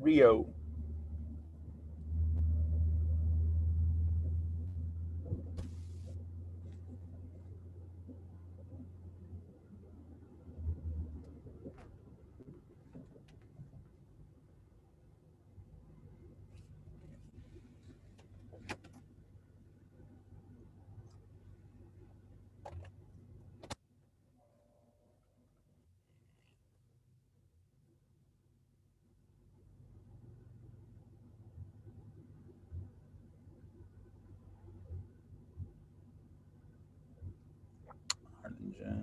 Rio. Harlingen.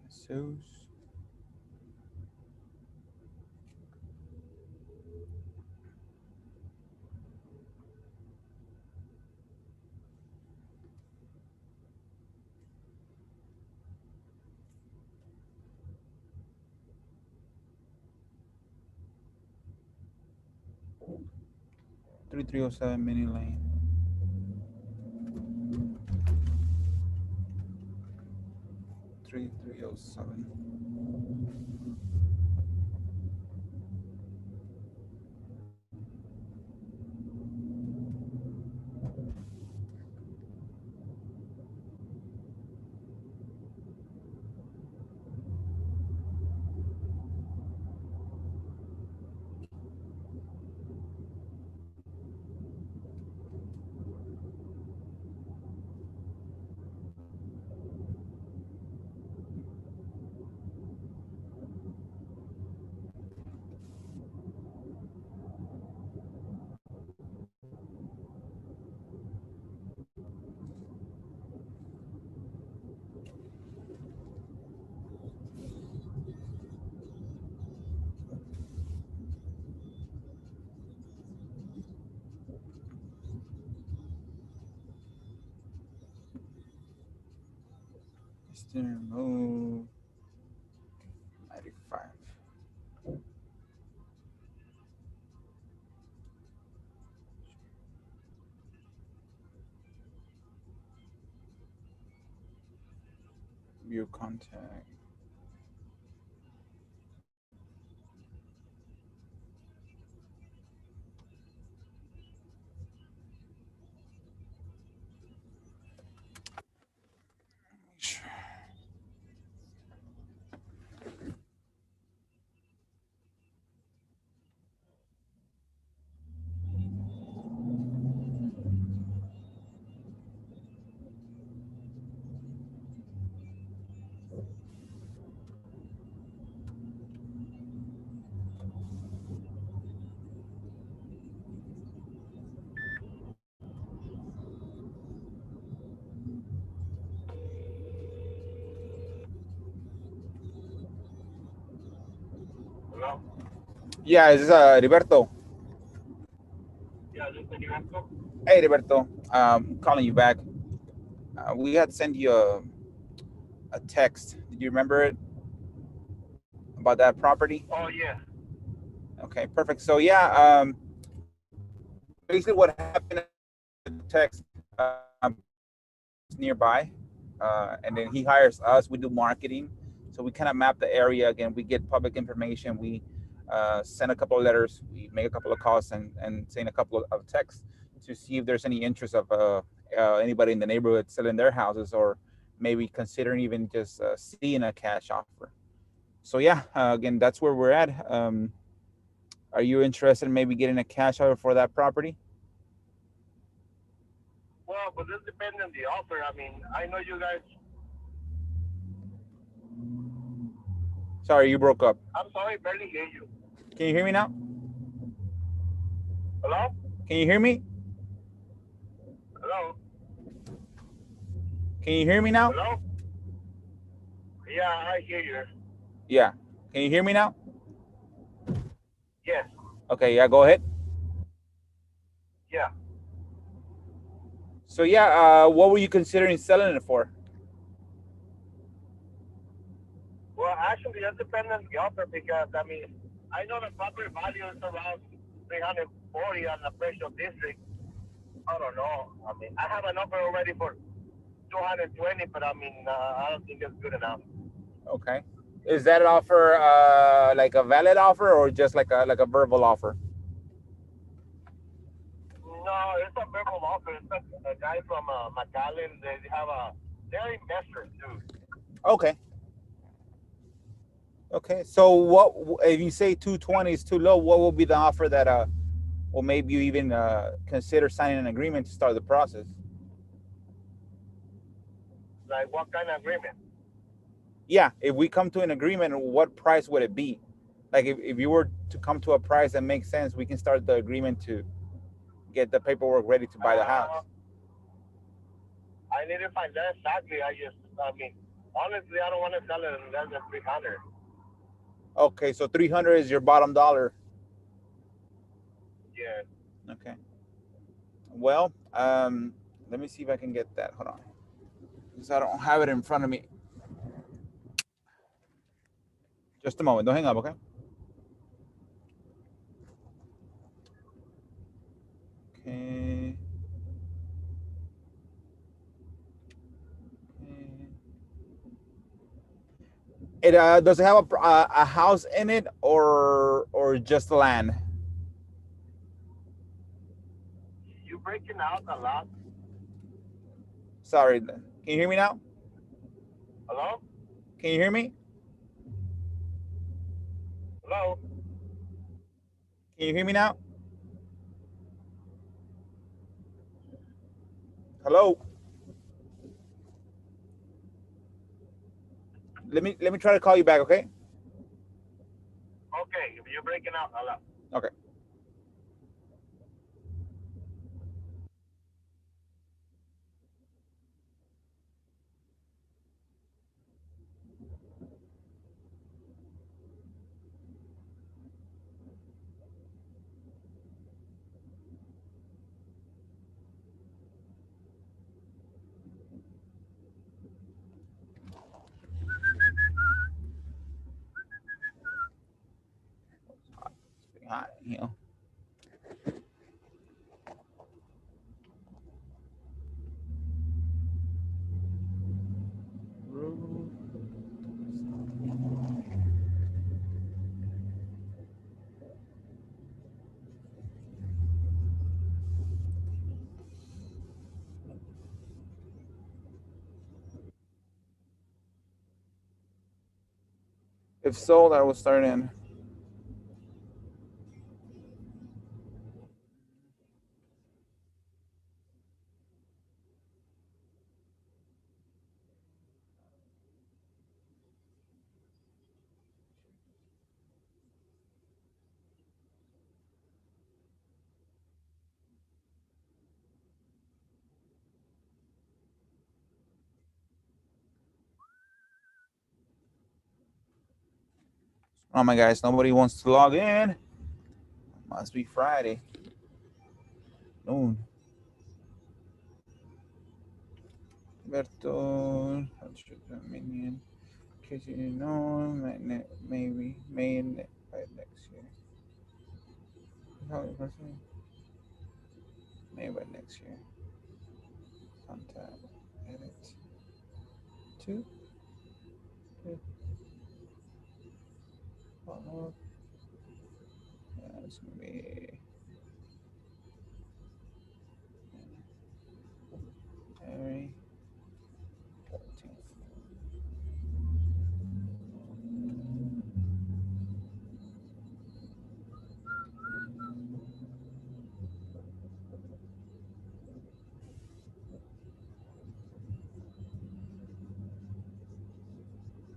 Jesus. 3307 Mini Lane. 3307. Eastern move 95. View contact. Hello? Yeah, is this Roberto? Yeah, this is Roberto. Hey, Roberto. Calling you back. We had sent you a text. Did you remember it about that property? Oh, yeah. Okay, perfect. So yeah, basically what happened in the text, nearby, and then he hires us. We do marketing, so we kind of map the area. Again, we get public information. We send a couple of letters. We make a couple of calls and send a couple of texts to see if there's any interest of anybody in the neighborhood selling their houses or maybe considering even just seeing a cash offer. So yeah, again, that's where we're at. Are you interested in maybe getting a cash offer for that property? Well, but this depends on the offer. I mean, I know you guys. Sorry, you broke up. I'm sorry, barely hear you. Can you hear me now? Hello? Can you hear me? Hello? Can you hear me now? Hello? Yeah, I hear you. Yeah. Can you hear me now? Yes. Okay, yeah, go ahead. Yeah. So yeah, what were you considering selling it for? Well, actually, that depends on the offer because, I mean, I know the property value is around 340 on the special district. I don't know. I mean, I have an offer already for 220, but I mean, I don't think it's good enough. Okay. Is that offer like a valid offer or just like a verbal offer? No, it's a verbal offer. It's a guy from McAllen. They're investors too. Okay. Okay. So what if you say 220 is too low? What will be the offer that will maybe you even consider signing an agreement to start the process? Like, what kind of agreement? Yeah, if we come to an agreement, what price would it be? Like if you were to come to a price that makes sense, we can start the agreement to get the paperwork ready to buy the Uh, house. I need to find that exactly. I mean, honestly, I don't want to sell it less than 300. Okay, so 300 is your bottom dollar. Yeah. Okay. Well, let me see if I can get that. Hold on, because I don't have it in front of me. Just a moment. Don't hang up, okay? Okay. Okay. It does it have a house in it or just land? You breaking out a lot. Sorry. Can you hear me now? Hello? Can you hear me? Hello? Can you hear me now? Hello. Let me try to call you back, okay? Okay, you're breaking out a lot. Okay. It's pretty hot, you know. If sold, I will start in. Oh my guys, nobody wants to log in. Must be Friday. Noon. Berto, Minion. In case you didn't know, maybe May by next year. May by next year. Contact. Edit. Two. Follow. Yeah, it's gonna be January 14th.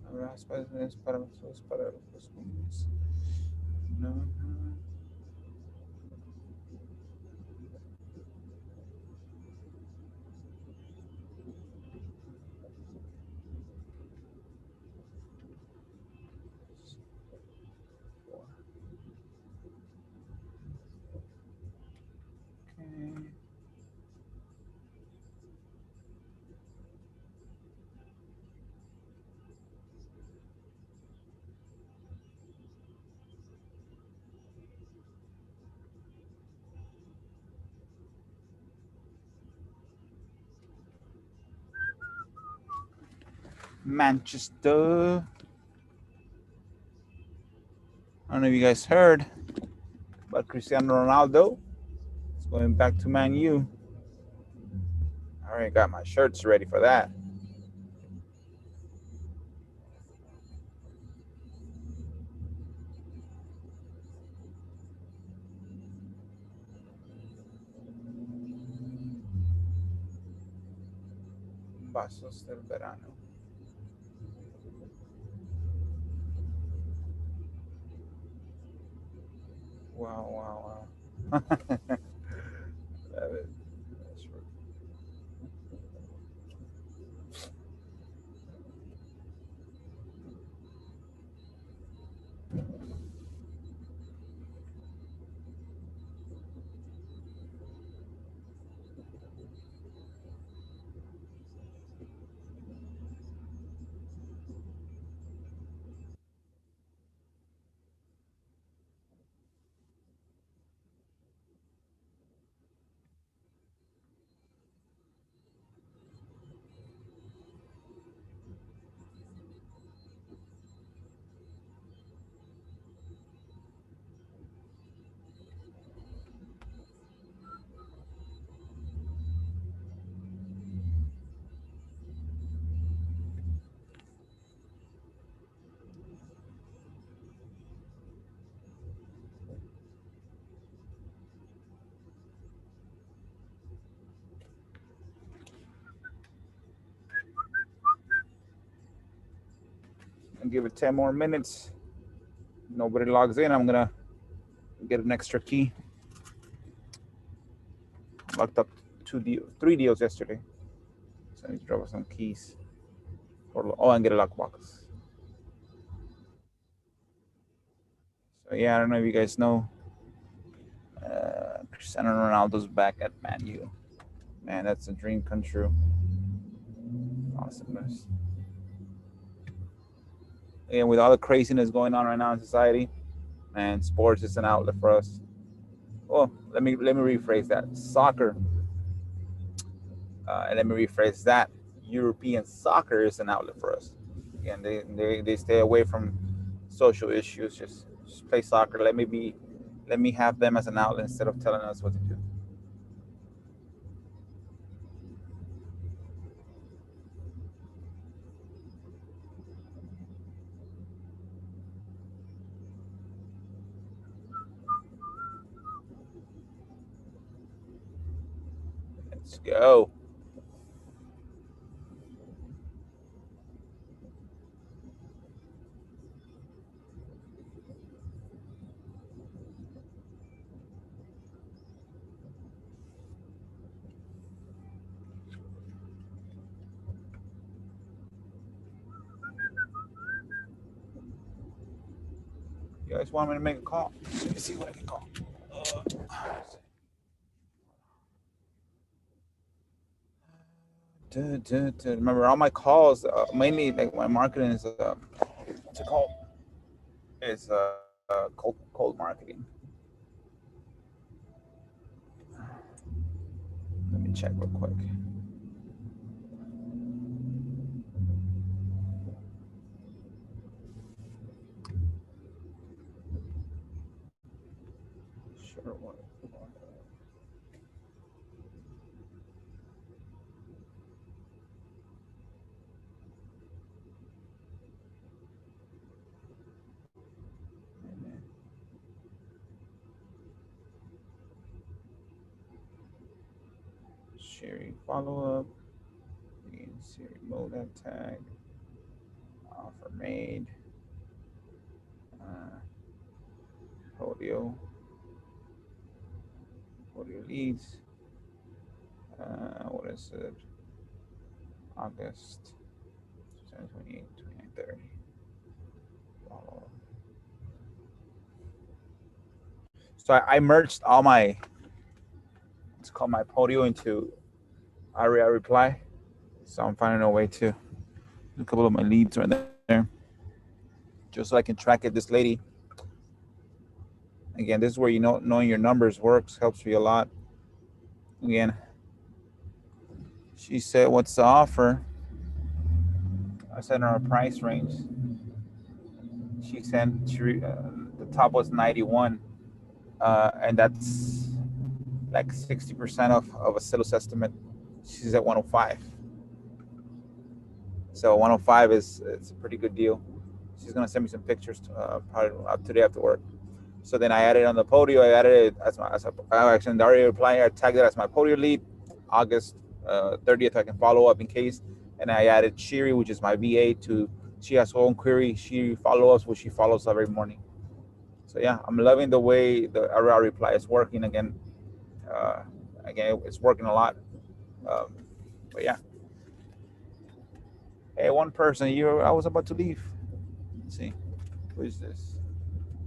Habrá espacios para los niños. No, no. Okay. Manchester. I don't know if you guys heard, but Cristiano Ronaldo is going back to Man U. I already got my shirts ready for that. Vasos del verano. Wow, wow, wow. That is, that's I'll give it 10 more minutes. Nobody logs in. I'm gonna get an extra key. Locked up 3 deals yesterday. So I need to drop some keys. And get a lockbox. So yeah, I don't know if you guys know. Cristiano Ronaldo's back at Man U. Man, that's a dream come true. Awesomeness. And with all the craziness going on right now in society, man, sports is an outlet for us. Oh, let me rephrase that. Soccer, and let me rephrase that. European soccer is an outlet for us. Again, they stay away from social issues. Just play soccer. Let me have them as an outlet instead of telling us what to do. Let's go. You guys want me to make a call? Let me see what I can call. Remember, all my calls, mainly like my marketing is what's it called? Is cold marketing. Let me check real quick. Sure. Sharing follow up. Siri mode that tag. Offer made. Uh, Podio. Podio leads. What is it? August 2028, 2930. Follow. So I merged all my, it's called my Podio into Aria Reply. So I'm finding a way to a couple of my leads right there, just so I can track it. This lady, again, this is where knowing your numbers works, helps you a lot. Again, she said, "What's the offer?" I sent her a price range. The top was 91, and that's like 60% of a sales estimate. She's at 105. So 105 is it's a pretty good deal. She's gonna send me some pictures probably today after work. So then I added on the Podio. I added it I actually already replying. I tagged it as my Podio lead. August 30th, I can follow up in case. And I added Shiri, which is my VA, to she has her own query. She follows us, which she follows every morning. So yeah, I'm loving the way the RR reply is working again. Uh, Again, it's working a lot. Um, but yeah, hey, one person, I was about to leave. Let's see, who is this?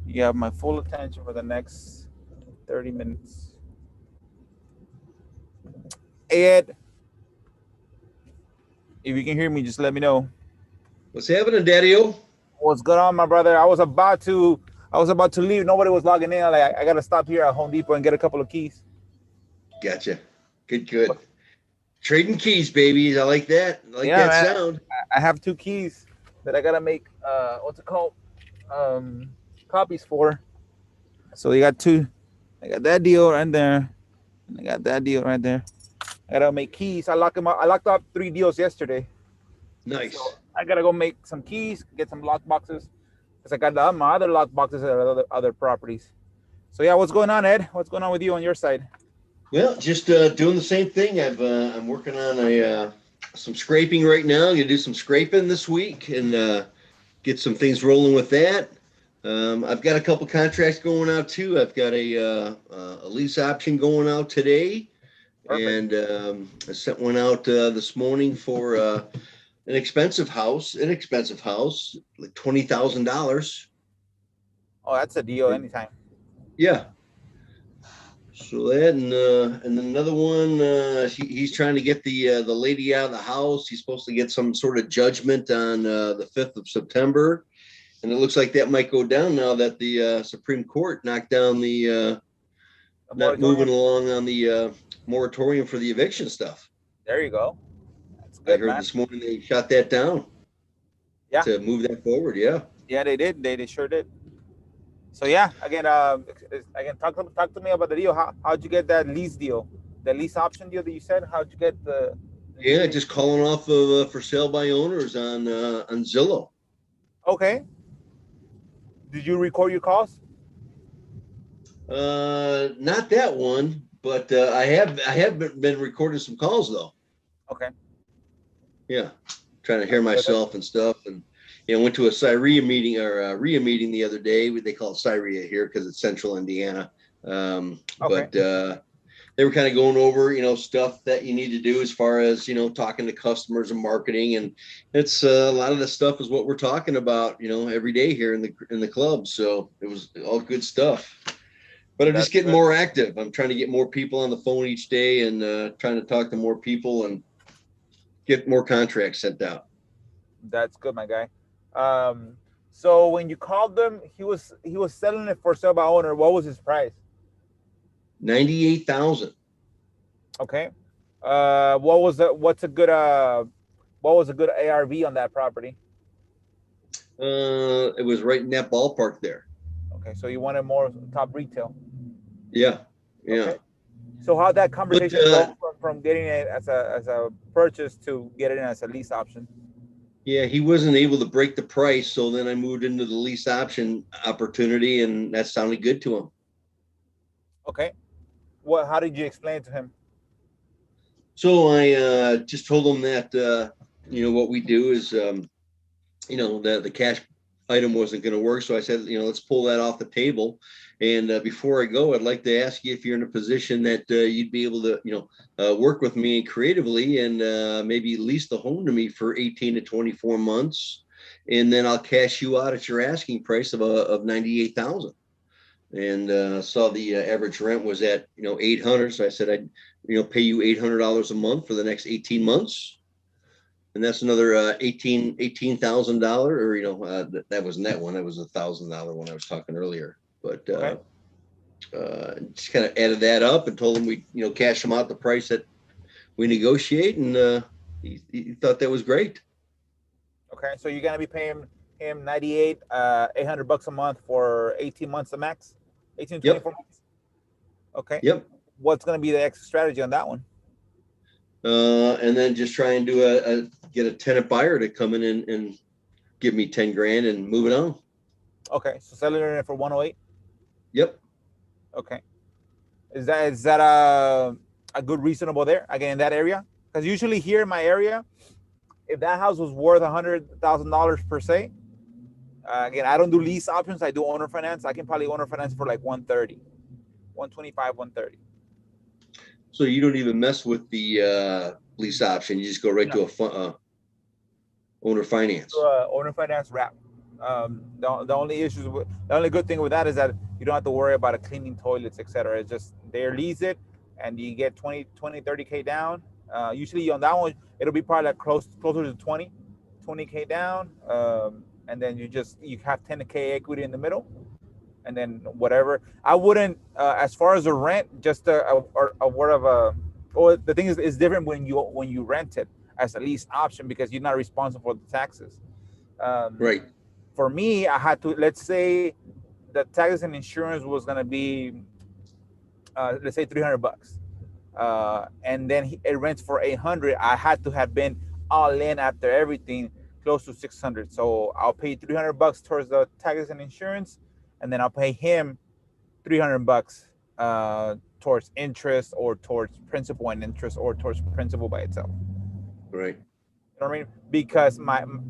You have my full attention for the next 30 minutes. Hey Ed, if you can hear me, just let me know. What's happening, Daddy-O? What's going on, my brother? I was about to leave. Nobody was logging in. I gotta stop here at Home Depot and get a couple of keys. Gotcha. Good. Trading keys, babies. I like that. I like Yeah, that man. sound. I have 2 keys that I gotta make what's it called? Copies for. So you got 2. I got that deal right there. And I got that deal right there. I gotta make keys. I locked up 3 deals yesterday. Nice. So I gotta go make some keys, get some lock boxes. Because I got my other lock boxes at other properties. So yeah, what's going on, Ed? What's going on with you on your side? Well, just doing the same thing. I'm working on some scraping right now. I'm gonna do some scraping this week and get some things rolling with that. I've got a couple contracts going out too. I've got a lease option going out today. Perfect. And I sent one out this morning for an inexpensive house, like $20,000. Oh, that's a deal anytime. Yeah. So that and then another one. He's trying to get the lady out of the house. He's supposed to get some sort of judgment on the 5th of September, and it looks like that might go down now that the Supreme Court knocked down the not moving along on the moratorium for the eviction stuff. There you go. That's I good, heard man. this morning they shot that down. Yeah. To move that forward. Yeah. Yeah, they did. They sure did. So yeah, again, talk to me about the deal. How'd you get that lease deal, the lease option deal that you said? How'd you get the Yeah, just calling off of for sale by owners on Zillow. Okay. Did you record your calls? Not that one, but I have been recording some calls though. Okay. Yeah, trying to hear myself and stuff, and went to a Cyria meeting or a RIA meeting the other day. They call it Cyria here because it's Central Indiana. Okay. But they were kind of going over stuff that you need to do as far as talking to customers and marketing, and it's a lot of the stuff is what we're talking about every day here in the club. So it was all good stuff. But I'm just getting more active. I'm trying to get more people on the phone each day and trying to talk to more people and get more contracts sent out. That's good, my guy. So when you called them, he was selling it for sale by owner. What was his price? 98,000. Okay. What's a good ARV on that property? It was right in that ballpark there. Okay, so you wanted more top retail. Yeah. Okay. So how'd that conversation go from getting it as a purchase to getting it as a lease option? Yeah, he wasn't able to break the price, so then I moved into the lease option opportunity, and that sounded good to him. Okay. How did you explain it to him? So I just told him that what we do is the cash item wasn't going to work. So I said, let's pull that off the table. And before I go, I'd like to ask you if you're in a position that you'd be able to, work with me creatively and maybe lease the home to me for 18 to 24 months. And then I'll cash you out at your asking price of 98,000. And saw the average rent was at, 800. So I said, I'd, pay you $800 a month for the next 18 months. And that's another $18,000, or that wasn't that one. That was $1,000 one I was talking earlier. But just kind of added that up and told him we cash him out the price that we negotiate, and he thought that was great. Okay, so you're gonna be paying him 98, $800 a month for 18 months the max, 18 to Yep. 24 months. Okay, Yep. what's gonna be the extra strategy on that one? And then just try and do get a tenant buyer to come in and give me 10 grand and move it on. Okay, so selling it for 108. Yep. Okay, is that a good reasonable there again in that area? Because usually here in my area, if that house was worth $100,000 per se, again I don't do lease options. I do owner finance. I can probably owner finance for like 130, 125, 130. So you don't even mess with the lease option. You just go right No, to a owner finance. owner finance wrap. The only the only good thing with that is that you don't have to worry about a cleaning toilets, etc. It's just they lease it, and you get 30K down. Usually on that one, it'll be probably like closer to 20K down, and then you have 10K equity in the middle, and then whatever. I wouldn't, as far as the rent, just a word of a. Well, the thing is, it's different when you rent it as a lease option because you're not responsible for the taxes. Um, Right. for me, I had to, let's say the taxes and insurance was gonna be, let's say $300, and then it rents for 800. I had to have been all in after everything close to 600. So I'll pay $300 towards the taxes and insurance, and then I'll pay him $300 towards interest or towards principal and interest or towards principal by itself. Right. You know what I mean? Because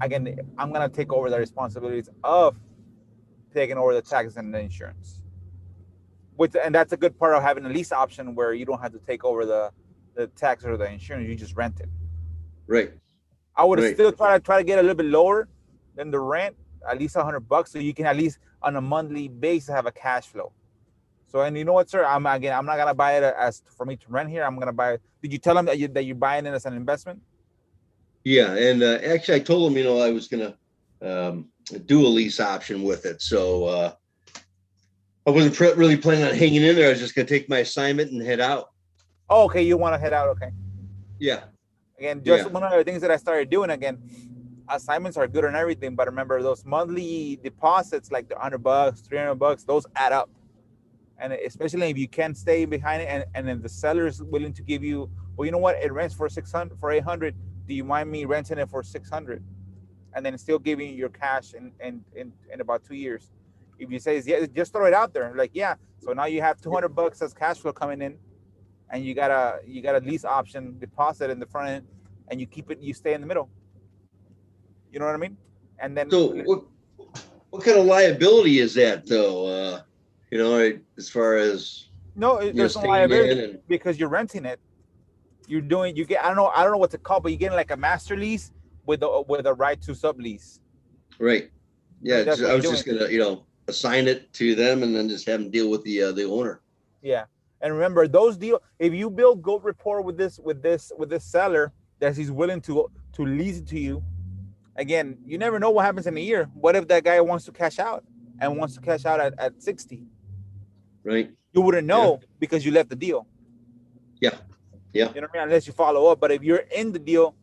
again, I'm gonna take over the responsibilities of taking over the taxes and the insurance. And that's a good part of having a lease option where you don't have to take over the tax or the insurance. You just rent it. Right. I would Right. still try to get a little bit lower than the rent, at least $100, so you can at least on a monthly basis have a cash flow. So, and you know what, sir? I'm not gonna buy it as for me to rent here. I'm gonna buy it. Did you tell them that you're buying it as an investment? Yeah. And actually, I told him, I was going to do a lease option with it. So I wasn't really planning on hanging in there. I was just going to take my assignment and head out. Oh, okay. You want to head out? Okay. Yeah. Again, just Yeah. one of the things that I started doing again. Assignments are good and everything, but remember those monthly deposits, like the $100, $300, those add up. And especially if you can't stay behind it, and if the seller is willing to give you, well, you know what, it rents for 600, for 800. Do you mind me renting it for 600, and then still giving you your cash in about 2 years? If you say yeah, just throw it out there, like yeah. So now you have $200 as cash flow coming in, and you got a lease option deposit in the front end, and you keep it, you stay in the middle. You know what I mean? And then So what kind of liability is that though? As far as, no, there's no staying liability in and because you're renting it. You get, I don't know what to call, but you get like a master lease with a right to sublease. right. I Yeah. mean, that's what I you're was doing. just going to, assign it to them and then just have them deal with the owner. Yeah, and remember those deal. If you build good rapport with this seller that he's willing to lease it to you, again, you never know what happens in a year. What if that guy wants to cash out and wants to cash out at 60? Right. You wouldn't Yeah. know because you left the deal. Yeah. Yeah. You know what I mean? Unless you follow up. But if you're in the deal,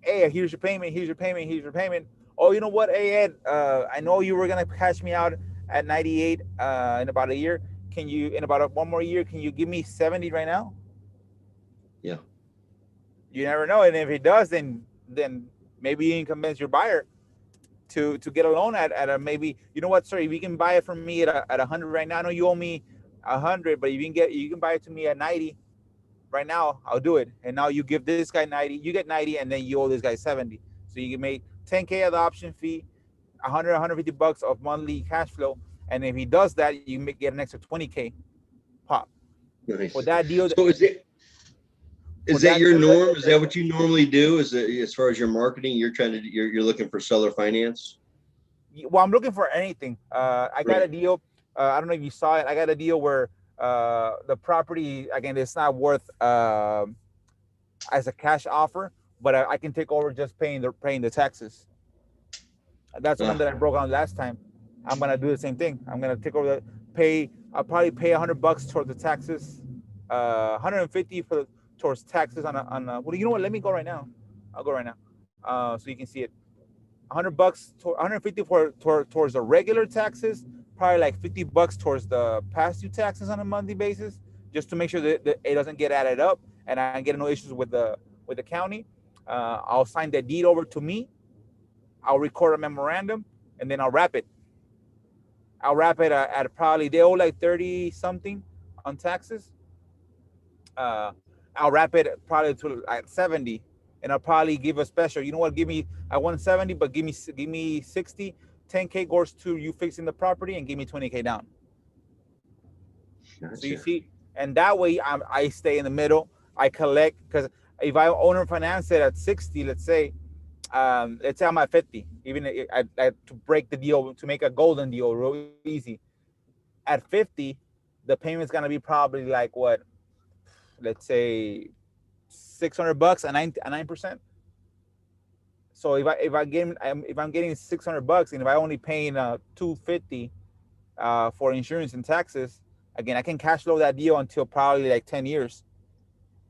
hey, here's your payment, here's your payment, here's your payment. Oh, you know what, hey Ed, I know you were gonna cash me out at 98 in about a year. Can you, in about one more year, can you give me 70 right now? Yeah. You never know, and if he does, then maybe you can convince your buyer to get a loan at a, maybe, you know what, sir, if you can buy it from me at 100 right now, I know you owe me 100, but if you can buy it to me at 90 right now, I'll do it. And now you give this guy 90, you get 90, and then you owe this guy 70. So you can make 10K of the option fee, 100, $150 of monthly cash flow. And if he does that, you may get an extra 20K pop for Nice. that deal. So For is that that your deal norm? Is that what you normally do? Is it, as far as your marketing, you're looking for seller finance? well, I'm looking for anything. I got a Right. deal. I don't know if you saw it. I got a deal where the property, again, it's not worth as a cash offer, but I can take over just paying the taxes. That's the one Ah, that I broke on last time. I'm gonna do the same thing. I'm gonna take over the pay. I'll probably pay $100 towards the taxes, 150 towards taxes on a. Well, you know what? Let me go right now. I'll go right now, so you can see it. $100, 150 towards the regular taxes, probably like $50 towards the past due taxes on a monthly basis, just to make sure that it doesn't get added up and I get no issues with the county. I'll sign the deed over to me. I'll record a memorandum, and then I'll wrap it. I'll wrap it at probably they owe like 30 something on taxes. Uh, I'll wrap it probably to at 70, and I'll probably give a special. You know what? Give me I want 70, but give me 60. 10K goes to you fixing the property, and give me 20K down. So you Gotcha. see, and that way I stay in the middle. I collect because if I own or finance it at 60, let's say I'm at 50, even to break the deal to make a golden deal real easy. At 50, the payment's gonna be probably like what, let's say $600 and 9%. So if I'm getting $600 and if I only paying 250 for insurance and taxes, again I can cash flow that deal until probably like 10 years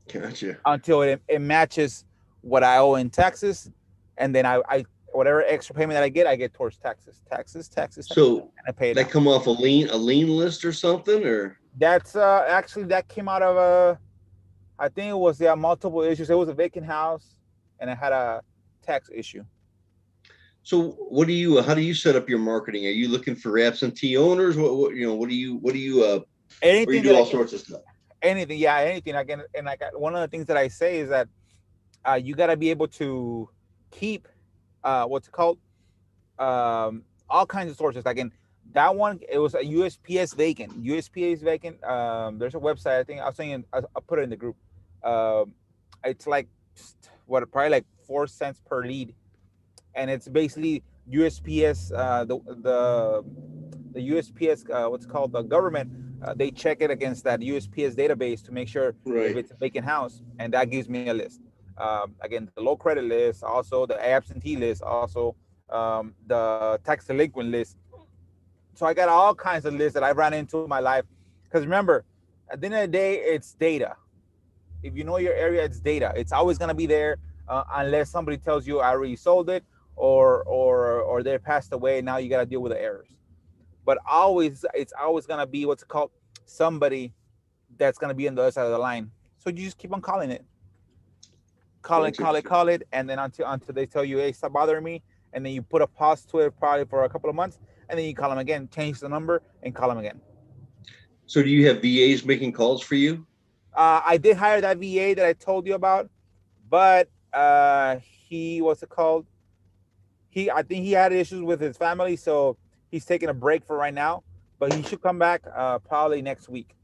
Gotcha. until it matches what I owe in taxes, and then I whatever extra payment that I get towards taxes, So and I pay it that down. come off a lien list or something, or That's actually that came out of I think it was multiple issues. It was a vacant house, and it had a tax issue. so what do you? How do you set up your marketing? Are you looking for absentee owners? What do you? Or you Anything do that I all can, sorts of stuff? anything, yeah, anything I can, and like one of the things that I say is that you got to be able to keep what's it called, all kinds of sources. Like in that one, it was a USPS vacant. USPS vacant. There's a website. I think I'll send you. I'll put it in the group. Um, it's like what probably like 4 cents per lead, and it's basically USPS. The USPS what's called the government. They check it against that USPS database to make sure if Right. it's a vacant house, and that gives me a list. Again, the low credit list, also the absentee list, also the tax delinquent list. So I got all kinds of lists that I've ran into in my life. Because remember, at the end of the day, it's data. If you know your area, it's data. It's always gonna be there, unless somebody tells you I already sold it, or they passed away. Now you gotta deal with the errors. But always, it's always gonna be what's called somebody that's gonna be on the other side of the line. So you just keep on calling it, Gotcha. call it, and then until they tell you, hey, stop bothering me, and then you put a pause to it probably for a couple of months, and then you call them again, change the number, and call them again. So do you have VAs making calls for you? I did hire that VA that I told you about, but he what's it called? I think he had issues with his family, so he's taking a break for right now. But he should come back probably next week,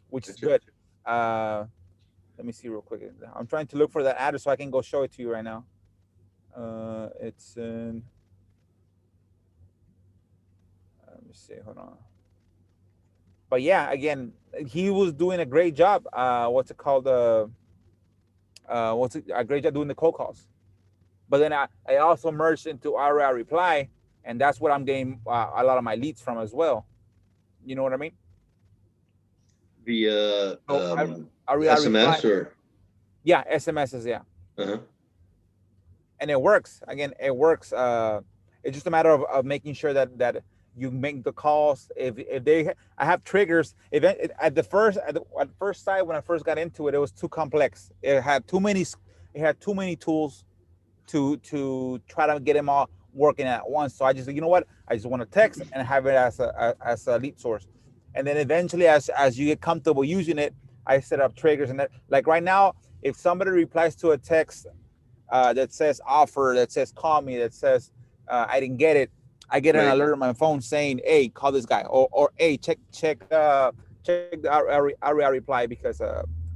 which is Gotcha. good. Uh, Let me see real quick. I'm trying to look for that address so I can go show it to you right now. It's in. Let me see. Hold on. But yeah, again, he was doing a great job. What's it called? What's it, a great job doing the cold calls. But then I also merged into RR Reply, and that's what I'm getting a lot of my leads from as well. You know what I mean? Via So RR Reply, SMS or yeah, SMSs, yeah, uh-huh. and it works. Again, it works. It's just a matter of making sure that you make the calls. If they, I have triggers. If at first sight when I first got into it, it was too complex. It had too many tools to try to get them all working at once. So I just, you know what? I just want to text and have it as a lead source. And then eventually, as you get comfortable using it, I set up triggers. And that, like right now, if somebody replies to a text that says offer, that says call me, that says I didn't get it, I get an Right. alert on my phone saying, hey, call this guy, or hey, check the REI reply because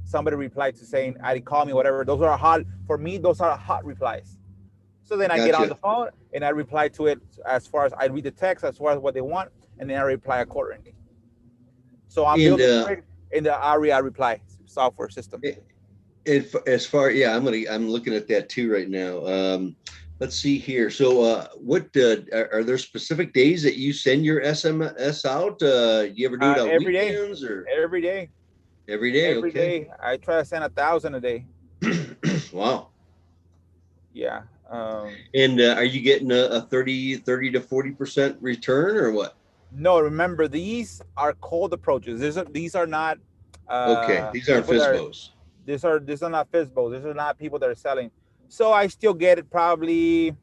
somebody replied to saying I didn't call me, whatever. Those are hot for me. Those are hot replies. So then I get on the Gotcha. phone and I reply to it as far as I read the text, as far as what they want, and then I reply accordingly. So I'm And building in the REI reply software system. as far, yeah, I'm looking at that too right now. Let's see here. So, what are there specific days that you send your SMS out? You ever do it on Every day, weekends or every day, every day? every Okay. day. I try to send 1,000 a day. Wow. Yeah. And are you getting a 30 to 40% return or what? No, remember these are cold approaches. These are not Okay, these aren't people that are FISBOs. these are not FISBOs. These are not people that are selling. So I still get it probably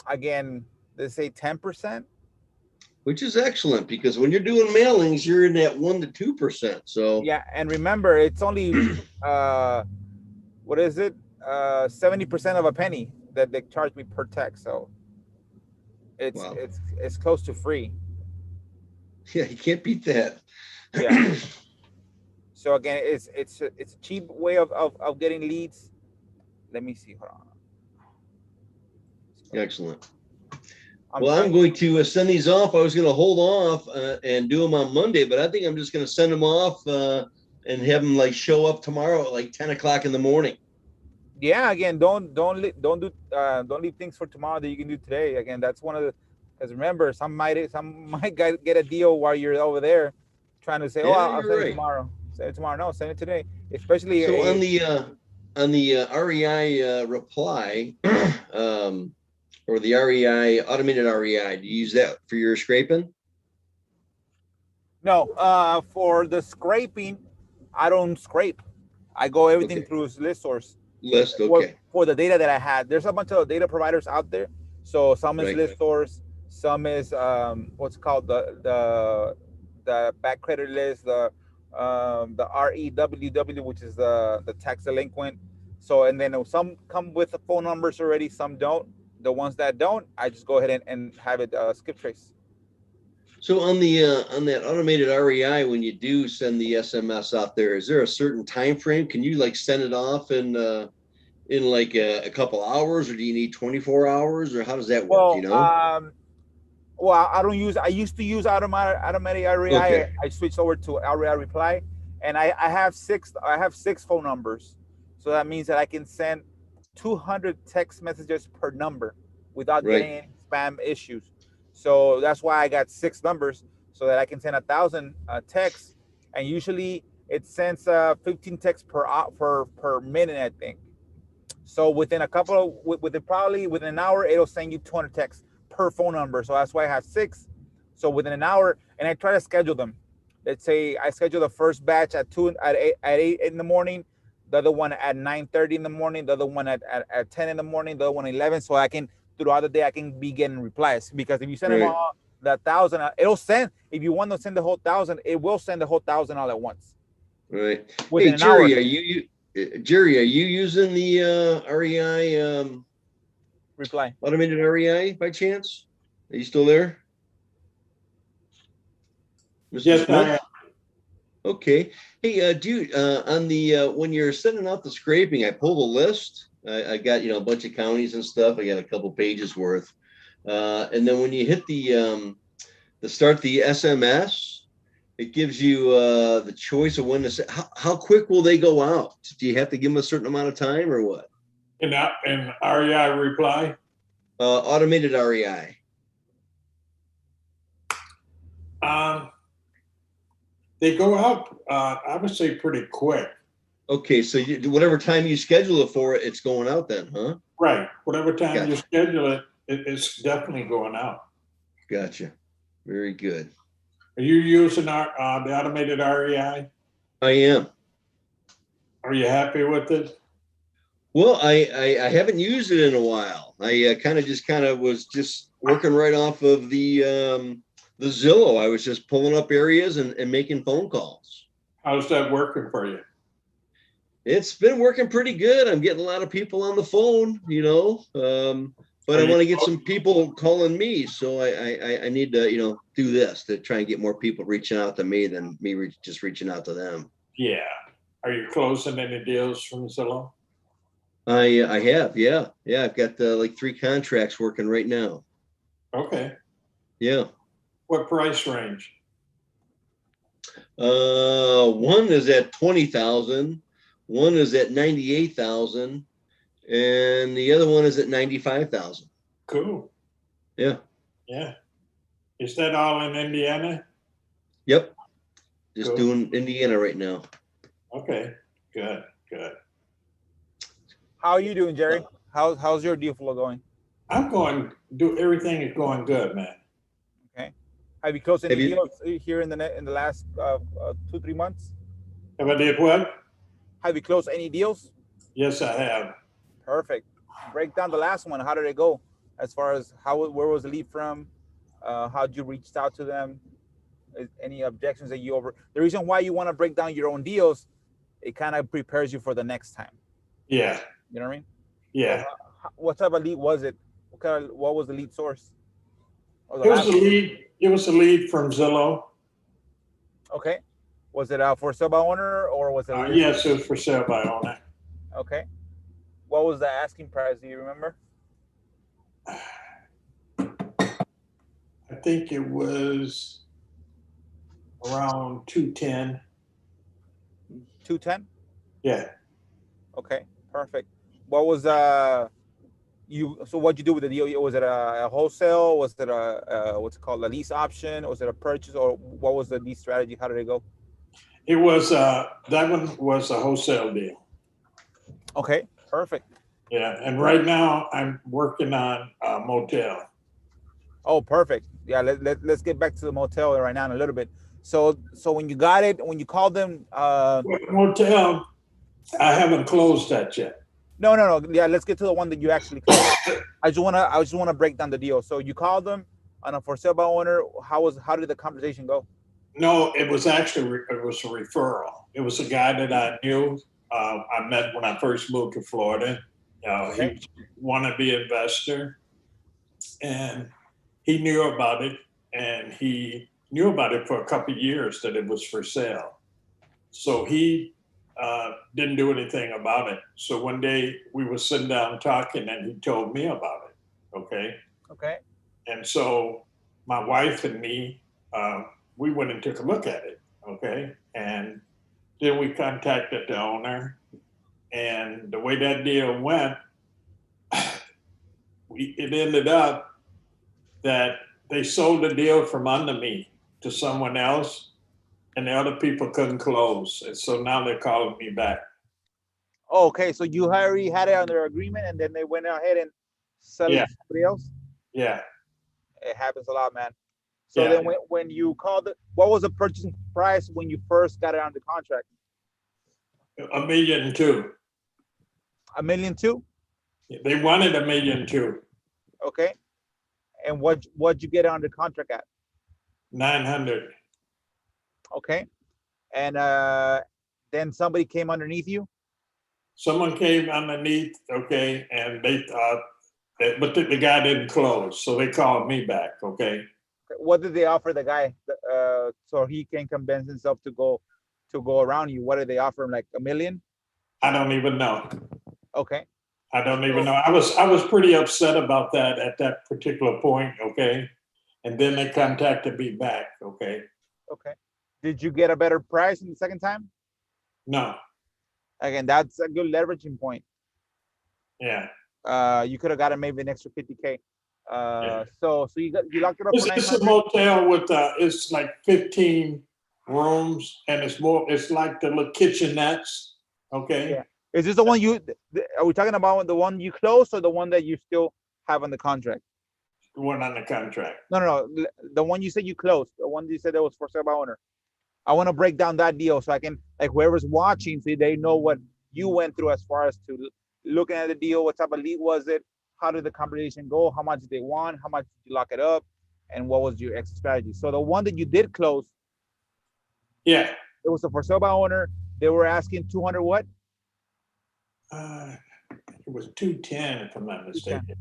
again, let's say 10%. Which is excellent because when you're doing mailings, you're in that 1 to 2%. So Yeah, and remember it's only what is it? 70% of a penny that they charge me per text. So wow, it's close to free. yeah, you can't beat that. Yeah. So again, it's a cheap way of getting leads. Let me see. Hold on. Excellent. I'm Well, I'm trying. going to send these off. I was going to hold off and do them on Monday, but I think I'm just going to send them off and have them like show up tomorrow at like 10 o'clock in the morning. Yeah. Again, don't leave things for tomorrow that you can do today. Again, that's one of the because remember some might get a deal while you're over there, trying to say, oh, Yeah, I'll you're send it right. tomorrow. Send it tomorrow. No, send it today. Especially So a on the REI reply or the REI automated REI, do you use that for your scraping? no for the scraping, I don't scrape. I go everything Okay, through list source. list. for, Okay, for the data that I had. There's a bunch of data providers out there. So some is right, list source, some is what's called the back credit list, the REWW, which is the tax delinquent. So and then some come with the phone numbers already, some don't. The ones that don't, I just go ahead and have it skip trace. So on that automated REI, when you do send the SMS out there, is there a certain time frame? Can you like send it off in like a couple hours, or do you need 24 hours, or how does that work? Do you Well, know? I don't use. I used to use automatic REI. Okay, I switched over to REI Reply, and I have six. I have six phone numbers, so that means that I can send 200 text messages per number without getting right, any spam issues. So that's why I got six numbers, so that I can send 1,000 texts, and usually it sends 15 texts per minute, I think. So within a couple of within probably within an hour, it'll send you 200 texts per phone number. So that's why I have six. So within an hour, and I try to schedule them. Let's say I schedule the first batch at 8 in the morning, the other one at 9:30 in the morning, the other one at 10 in the morning, the other one at 11. So I can throughout the day I can be getting replies because if you send them right, all the 1,000, it'll send. If you want to send the whole 1,000, it will send the whole 1,000 all at once right. within Hey an hour. Jerry, are you using the REI Reply. automated REI by chance? Are you still there, Mr. Yes, I am. Smith? Okay. Hey, dude, on the when you're sending out the scraping, I pulled a list. I got a bunch of counties and stuff. I got a couple pages worth, and then when you hit the start the SMS, it gives you the choice of when to say. How quick will they go out? Do you have to give them a certain amount of time or what? In REI reply, Automated REI. um, they go out, I would say pretty quick. Okay, so whatever time you schedule it for, it's going out then, huh? Right. Whatever time you Gotcha. schedule it, it's definitely going out. Gotcha. Very good. Are you using the automated REI? I am. Are you happy with it? Well, I haven't used it in a while. I kind of was just working right off of the Zillow. I was just pulling up areas and making phone calls. How's that working for you? It's been working pretty good. I'm getting a lot of people on the phone, but Are I you, want to get some people calling me. So I need to, do this to try and get more people reaching out to me than me just reaching out to them. yeah. Are you closing any deals from Zillow? I have, yeah. I've got like 3 contracts working right now. Okay. Yeah. What price range? One is at 20,000, one is at 98,000, and the other one is at 95,000. Cool. Yeah. Yeah. Is that all in Indiana? Yep. Just Cool. doing Indiana right now. Okay. Good. Good. How are you doing, Jerry? How's your deal flow going? Everything is going good, man. Okay. Have you closed Have any you? deals here in the last 2-3 months? Have I did what? Have you closed any deals? Yes, I have. Perfect. Break down the last one. How did it go? As far as where was the lead from? How'd you reach out to them? Any objections that you over? The reason why you want to break down your own deals, it kind of prepares you for the next time. Yeah, You know what I mean? So, yeah. what type of lead was it? What was the lead source? Or the It was last a one? lead. It was a lead from Zillow. Okay. Was it for sale by owner or was it a list? Yes, it was for sale by owner. Okay. What was the asking price? Do you remember? I think it was around 210. 210. Yeah. Okay. Perfect. What was you? So what'd you do with the deal? Was it a wholesale? Was it a what's it called? A lease option? Was it a purchase? Or what was the lease strategy? How did it go? It was that one was a wholesale deal. Okay. Perfect. Yeah, and right now I'm working on a motel. Oh, perfect. Yeah, let's get back to the motel right now in a little bit. So when you got it, when you called them, Motel, I haven't closed that yet. no. Yeah, let's get to the one that you actually closed. I just wanna break down the deal. So you called them on a for sale by owner. How did the conversation go? No, it was actually it was a referral. It was a guy that I knew. I met when I first moved to Florida. He Okay. was a wannabe investor, and he knew about it, and he knew about it for a couple of years that it was for sale. So he didn't do anything about it. So one day we were sitting down talking, and he told me about it. Okay, Okay. and so my wife and me, we went and took a look at it. Okay, and then we contacted the owner, and the way that deal went, it ended up that they sold the deal from under me to someone else, and the other people couldn't close. And so now they're calling me back. Oh, okay. So you already had it under agreement, and then they went ahead and sell it Yeah, to somebody else. yeah, It happens a lot, man. So yeah. then when you called it, what was the purchasing price when you first got it under contract? 1,200,000. $1,200,000. They wanted 1,200,000. Okay. And what'd you get it under contract at? 900. Okay. And then somebody came underneath you. Someone came underneath, okay, and they thought that, but the guy didn't close, so they called me back, okay. What did they offer the guy so he can convince himself to go around you? What did they offer him? Like 1,000,000? I don't even know. Okay. I don't even know. I was pretty upset about that at that particular point, okay. And then they contacted me back, okay. Okay. Did you get a better price in the second time? No, Again, that's a good leveraging point. yeah, You could have gotten maybe an extra 50K. yeah. So you locked it up for It's a 900. motel with it's like 15 rooms, and it's like the little kitchenettes, okay. Yeah. Is this the one are we talking about the one you closed or the one that you still have on the contract? The one on the contract. No. The one you said you closed, the one you said that was for sale by owner. I want to break down that deal so I can, like, whoever's watching, so they know what you went through as far as to looking at the deal. What type of lead was it? How did the conversation go? How much did they want? How much did you lock it up? And what was your exit strategy? So the one that you did close, Yeah. it was a for sale by owner. They were asking 200 what? It was 210, if I'm not mistaken.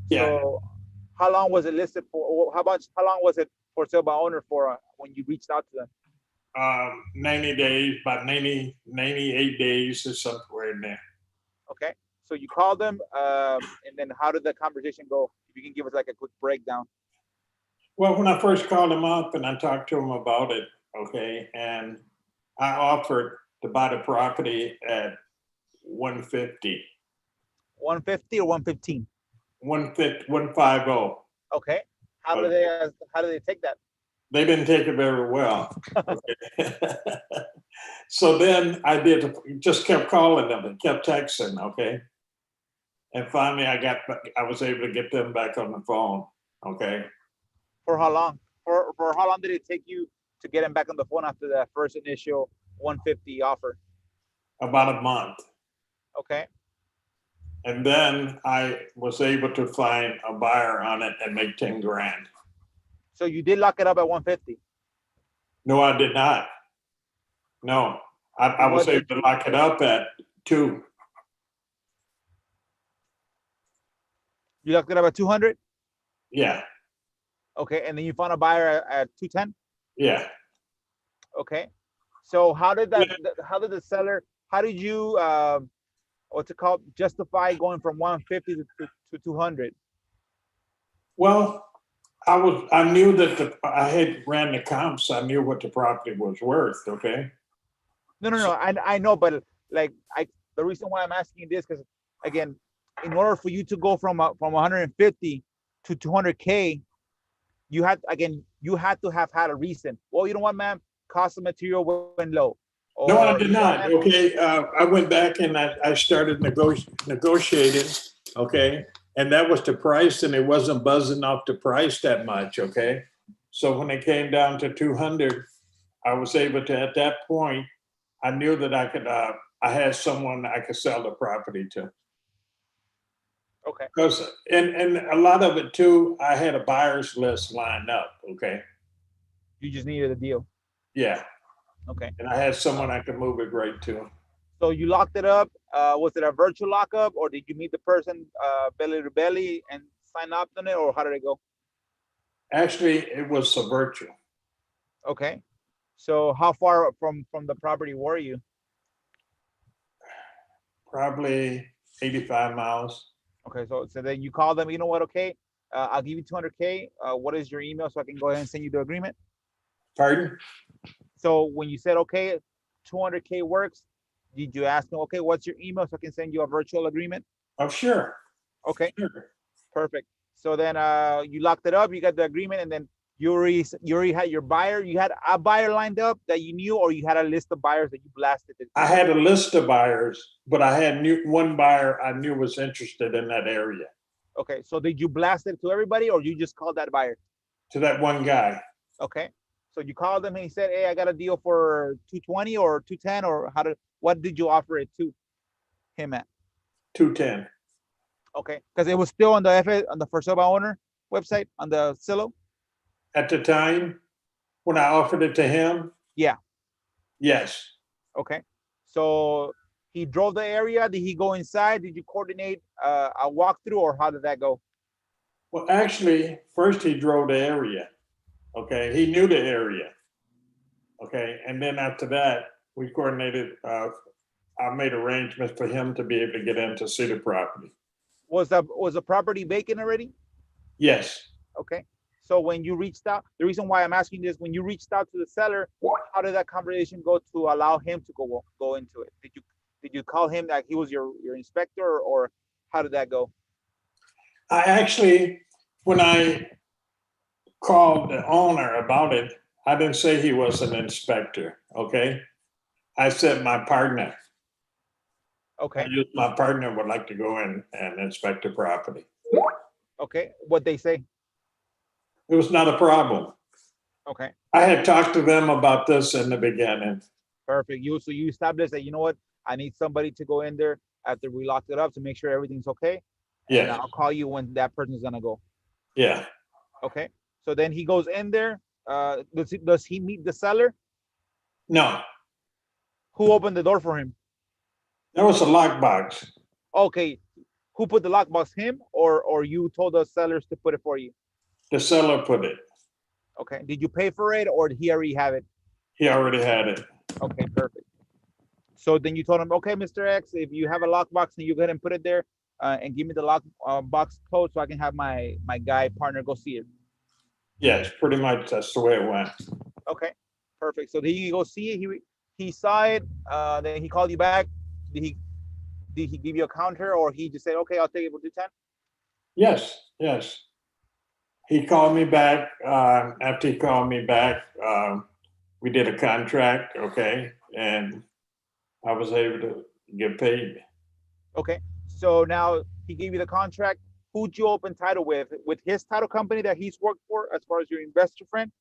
Yeah. So how long was it listed for? How long was it for sale by owner for when you reached out to them? 90 days, about 98 days or somewhere in there. Okay. So you called them, and then how did the conversation go? If you can give us like a quick breakdown. Well, when I first called him up and I talked to him about it, okay, and I offered to buy the property at 150. 150 or 115? 150. Okay. How do they take that? They didn't take it very well. Okay. So then I just kept calling them and kept texting, okay? And finally, I was able to get them back on the phone. Okay. For how long? For how long did it take you to get him back on the phone after that first initial 150 offer? About a month. Okay. And then I was able to find a buyer on it and make 10 grand. So you did lock it up at 150? No, I did not. No, I was able to lock it up at 2. You locked it up at 200? Yeah. Okay, and then you found a buyer at 210? Yeah. Okay. So how did the seller, how did you, what's it called, justify going from 150 to 200? Well, I knew that I had ran the comps. I knew what the property was worth. Okay. No. I know, but like the reason why I'm asking this, because again, in order for you to go from 150 to 200K, you had to have had a reason. Well, you know what, ma'am? Cost of material went low. Or, no, I did not. You know, Okay. I went back and I started negotiating. Okay. And that was the price, and it wasn't buzzing off the price that much. Okay. So when it came down to 200, I was able to, at that point, I knew that I could, I had someone I could sell the property to. okay. Because, and a lot of it too, I had a buyer's list lined up. Okay. You just needed a deal. Yeah. Okay. And I had someone I could move it right to. So you locked it up. Was it a virtual lockup, or did you meet the person belly to belly and sign up on it, or how did it go? Actually, it was a virtual. Okay. So how far from the property were you? Probably 85 miles. Okay. So then you call them. You know what? Okay. I'll give you 200K. What is your email so I can go ahead and send you the agreement? Pardon? So when you said okay, 200K works, did you ask them, okay, what's your email so I can send you a virtual agreement? Oh, sure. Okay. Sure. Perfect. So then you locked it up, you got the agreement, and then you already had your buyer. You had a buyer lined up that you knew, or you had a list of buyers that you blasted it? I had a list of buyers, but I had one buyer I knew was interested in that area. Okay. So did you blast it to everybody, or you just called that buyer? To that one guy. Okay. So you called him and he said, hey, I got a deal for 220 or 210, or what did you offer it to him at? 210. Okay. Because it was still on the for sale by owner website on the Zillow? At the time when I offered it to him? Yeah. Yes. Okay. So he drove the area. Did he go inside? Did you coordinate a walkthrough, or how did that go? Well, actually, first he drove the area. Okay. He knew the area. Okay. And then after that, we coordinated, I made arrangements for him to be able to get in to see the property. Was the property vacant already? Yes. Okay. So when you reached out, the reason why I'm asking this, when you reached out to the seller, how did that conversation go to allow him to go into it? Did you call him like he was your inspector, or how did that go? I actually, when I called the owner about it, I didn't say he was an inspector. Okay. I said my partner. Okay. My partner would like to go in and inspect the property. Okay. What they say? It was not a problem. Okay. I had talked to them about this in the beginning. Perfect. So you established that, you know what, I need somebody to go in there after we locked it up to make sure everything's okay. And Yeah. I'll call you when that person's gonna go. Yeah. Okay. So then he goes in there. Does he meet the seller? No, Who opened the door for him? there was a lockbox. Okay. Who put the lockbox? Him, or you told the sellers to put it for you? The seller put it. Okay. Did you pay for it, or did he already have it? He already had it. Okay, perfect. So then you told him, okay, Mr. X, if you have a lockbox, then you go ahead and put it there, and give me the lock box code so I can have my guy partner go see it. Yes, pretty much that's the way it went. Okay, perfect. So then you go see it. He saw it. Then he called you back. Did he give you a counter, or he just said, okay, I'll take it for 210? Yes, yes. He called me back. After he called me back, we did a contract, okay, and I was able to get paid. Okay. So now he gave you the contract, who'd you open title with? With his title company that he's worked for, as far as your investor friend,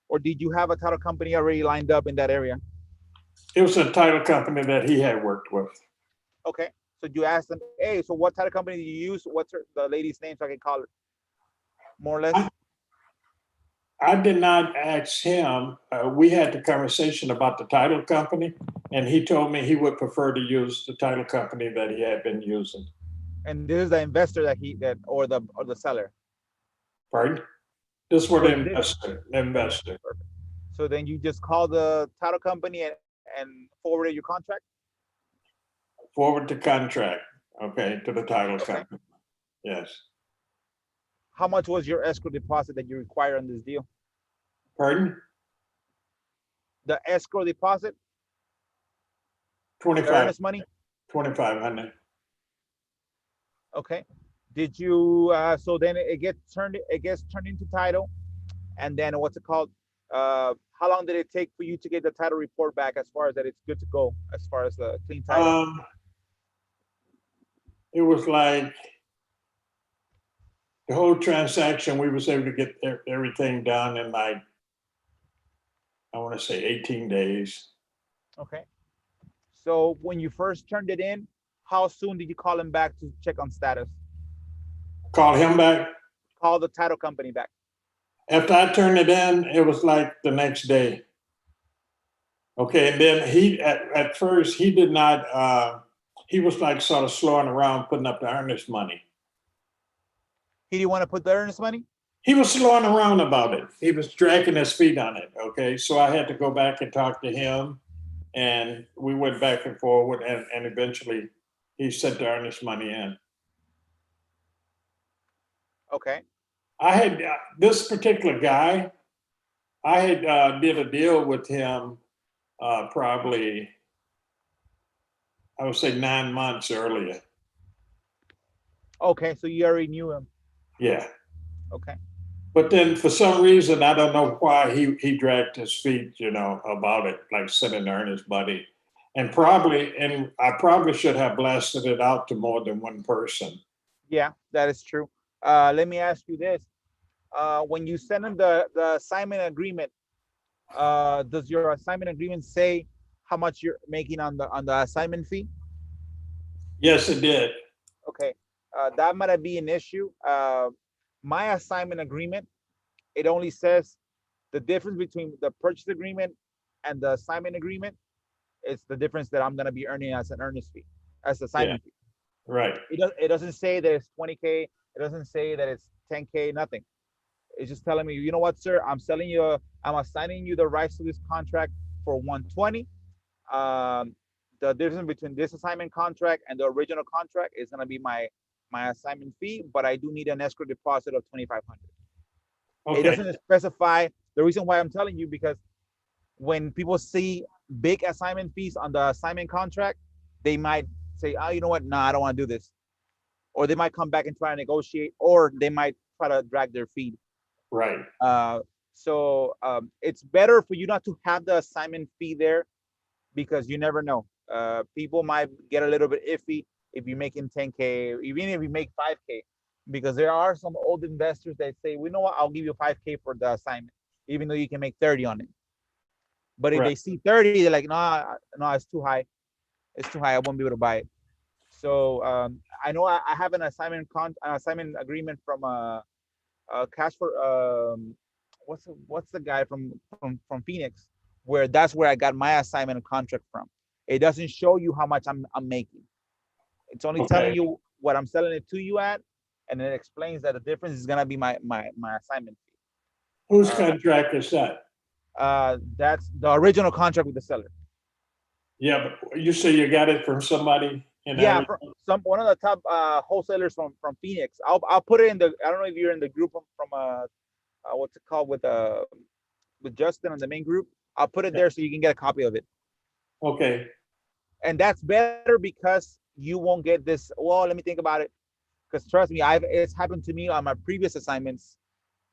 or did you have a title company already lined up in that area? It was a title company that he had worked with. Okay, so you asked them, hey, so what title company do you use? What's the lady's name so I can call her? More or less. I did not ask him. We had the conversation about the title company, and he told me he would prefer to use the title company that he had been using. And this is the investor or the seller. Pardon? This was So the investor. The investor. Perfect. So then you just call the title company and forwarded your contract. Forward the contract, okay, to the title Okay. company. Yes. How much was your escrow deposit that you require on this deal? Pardon? The escrow deposit, the 25, earnest money. 2,500. Okay. Did you? So then it gets turned into title, and then what's it called? How long did it take for you to get the title report back, as far as that it's good to go, as far as the clean title? It was like the whole transaction. We was able to get everything done in like, I want to say 18 days. Okay. So when you first turned it in, how soon did you call him back to check on status? Call him back? Call the title company back. After I turned it in, it was like the next day. Okay, and then he, at first, he did not, he was like sort of slowing around putting up the earnest money. He didn't want to put the earnest money? He was slowing around about it. He was dragging his feet on it, okay? So I had to go back and talk to him, and we went back and forward, and eventually he sent the earnest money in. Okay. I had, this particular guy, I had did a deal with him probably, I would say 9 months earlier. Okay, so you already knew him. Yeah. Okay. But then for some reason, I don't know why he dragged his feet, you know, about it, like sending earnest money. And I probably should have blasted it out to more than one person. Yeah, that is true. Let me ask you this. When you send him the assignment agreement, does your assignment agreement say how much you're making on the assignment fee? Yes, it did. Okay, that might be an issue. My assignment agreement, it only says the difference between the purchase agreement and the assignment agreement is the difference that I'm going to be earning as an earnest fee, as assignment fee. Right. It doesn't say that it's 20K. It doesn't say that it's 10K, nothing. It's just telling me, you know what, sir, I'm assigning you the rights to this contract for 120. The difference between this assignment contract and the original contract is going to be my assignment fee, but I do need an escrow deposit of 2,500. Okay. It doesn't specify. The reason why I'm telling you, because when people see big assignment fees on the assignment contract, they might say, oh, you know what, I don't want to do this. Or they might come back and try to negotiate, or they might try to drag their feet. Right. So it's better for you not to have the assignment fee there, because you never know. People might get a little bit iffy if you're making 10K, even if you make 5K, because there are some old investors that say, well, you know what, I'll give you 5K for the assignment, even though you can make 30 on it. But if they see 30, they're like, no, it's too high. It's too high. I won't be able to buy it. So I know I have an assignment agreement from cash for what's the guy from Phoenix, where that's where I got my assignment contract from. It doesn't show you how much I'm making. It's only telling you what I'm selling it to you at, and it explains that the difference is gonna be my assignment fee. Whose contract is that? That's the original contract with the seller. Yeah, but you say you got it from somebody in from one of the top wholesalers from Phoenix. I'll put it in the. I don't know if you're in the group from what's it called with Justin on the main group. I'll put it there so you can get a copy of it. Okay. And that's better because you won't get this. Well, let me think about it. Because trust me, it's happened to me on my previous assignments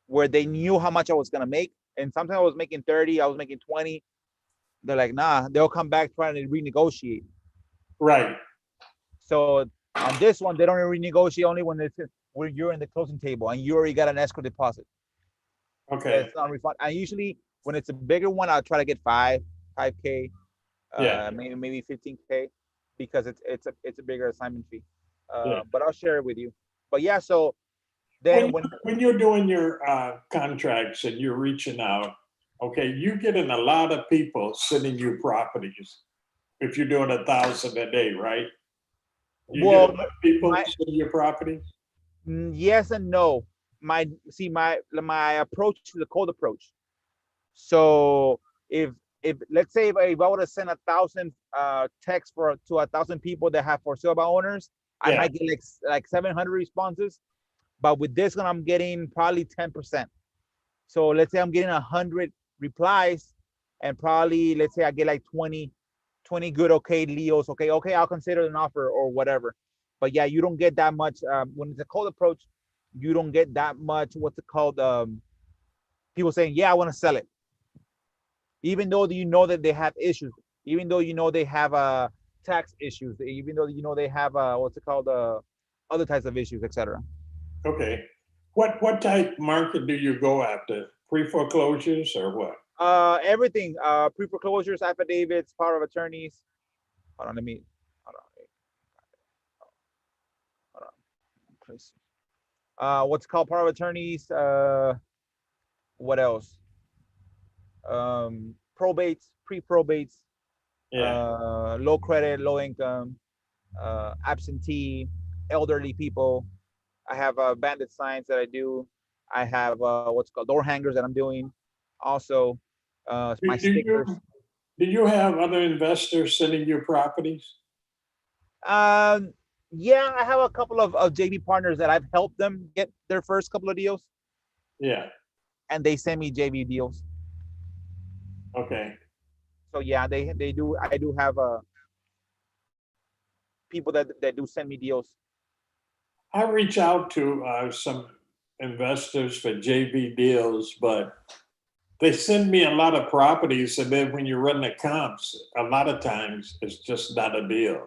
where they knew how much I was gonna make, and sometimes I was making 30, I was making 20. They're like, nah, they'll come back trying to renegotiate. Right. So On this one, they don't renegotiate only when you're in the closing table and you already got an escrow deposit. Okay. It's not refund. I usually, when it's a bigger one, I'll try to get 5K, Yeah. maybe 15K, because it's a bigger assignment fee. Yeah. But I'll share it with you. But yeah, so then When you're doing your contracts and you're reaching out, okay, you're getting a lot of people sending you properties. If you're doing 1,000 a day, right? You get a lot of people sending you properties. yes and no. My approach is a cold approach. So if let's say if I would have sent 1,000 texts to 1,000 people that have for sale by owners, I might get like 700 responses. But with this one, I'm getting probably 10%. So let's say I'm getting 100 replies, and probably let's say I get like 20 good okay Leos. Okay, I'll consider an offer or whatever. But yeah, you don't get that much when it's a cold approach. You don't get that much. What's it called? People saying, "Yeah, I want to sell it," even though you know that they have issues, even though you know they have tax issues, even though you know they have what's it called, other types of issues, etc. Okay. What type market do you go after? Pre-foreclosures or what? Everything, pre-foreclosures, affidavits, power of attorneys. Hold on, hold on, please. What's called power of attorneys. What else? Probates, pre-probates, low credit, low income, absentee, elderly people. I have bandit signs that I do. I have what's called door hangers that I'm doing. Also, my stickers. Do you have other investors sending you properties? Yeah, I have a couple of JV partners that I've helped them get their first couple of deals. Yeah. And they send me JV deals. Okay. So yeah, they do. I do have people that do send me deals. I reach out to some investors for JV deals, but they send me a lot of properties, and then when you run the comps, a lot of times it's just not a deal.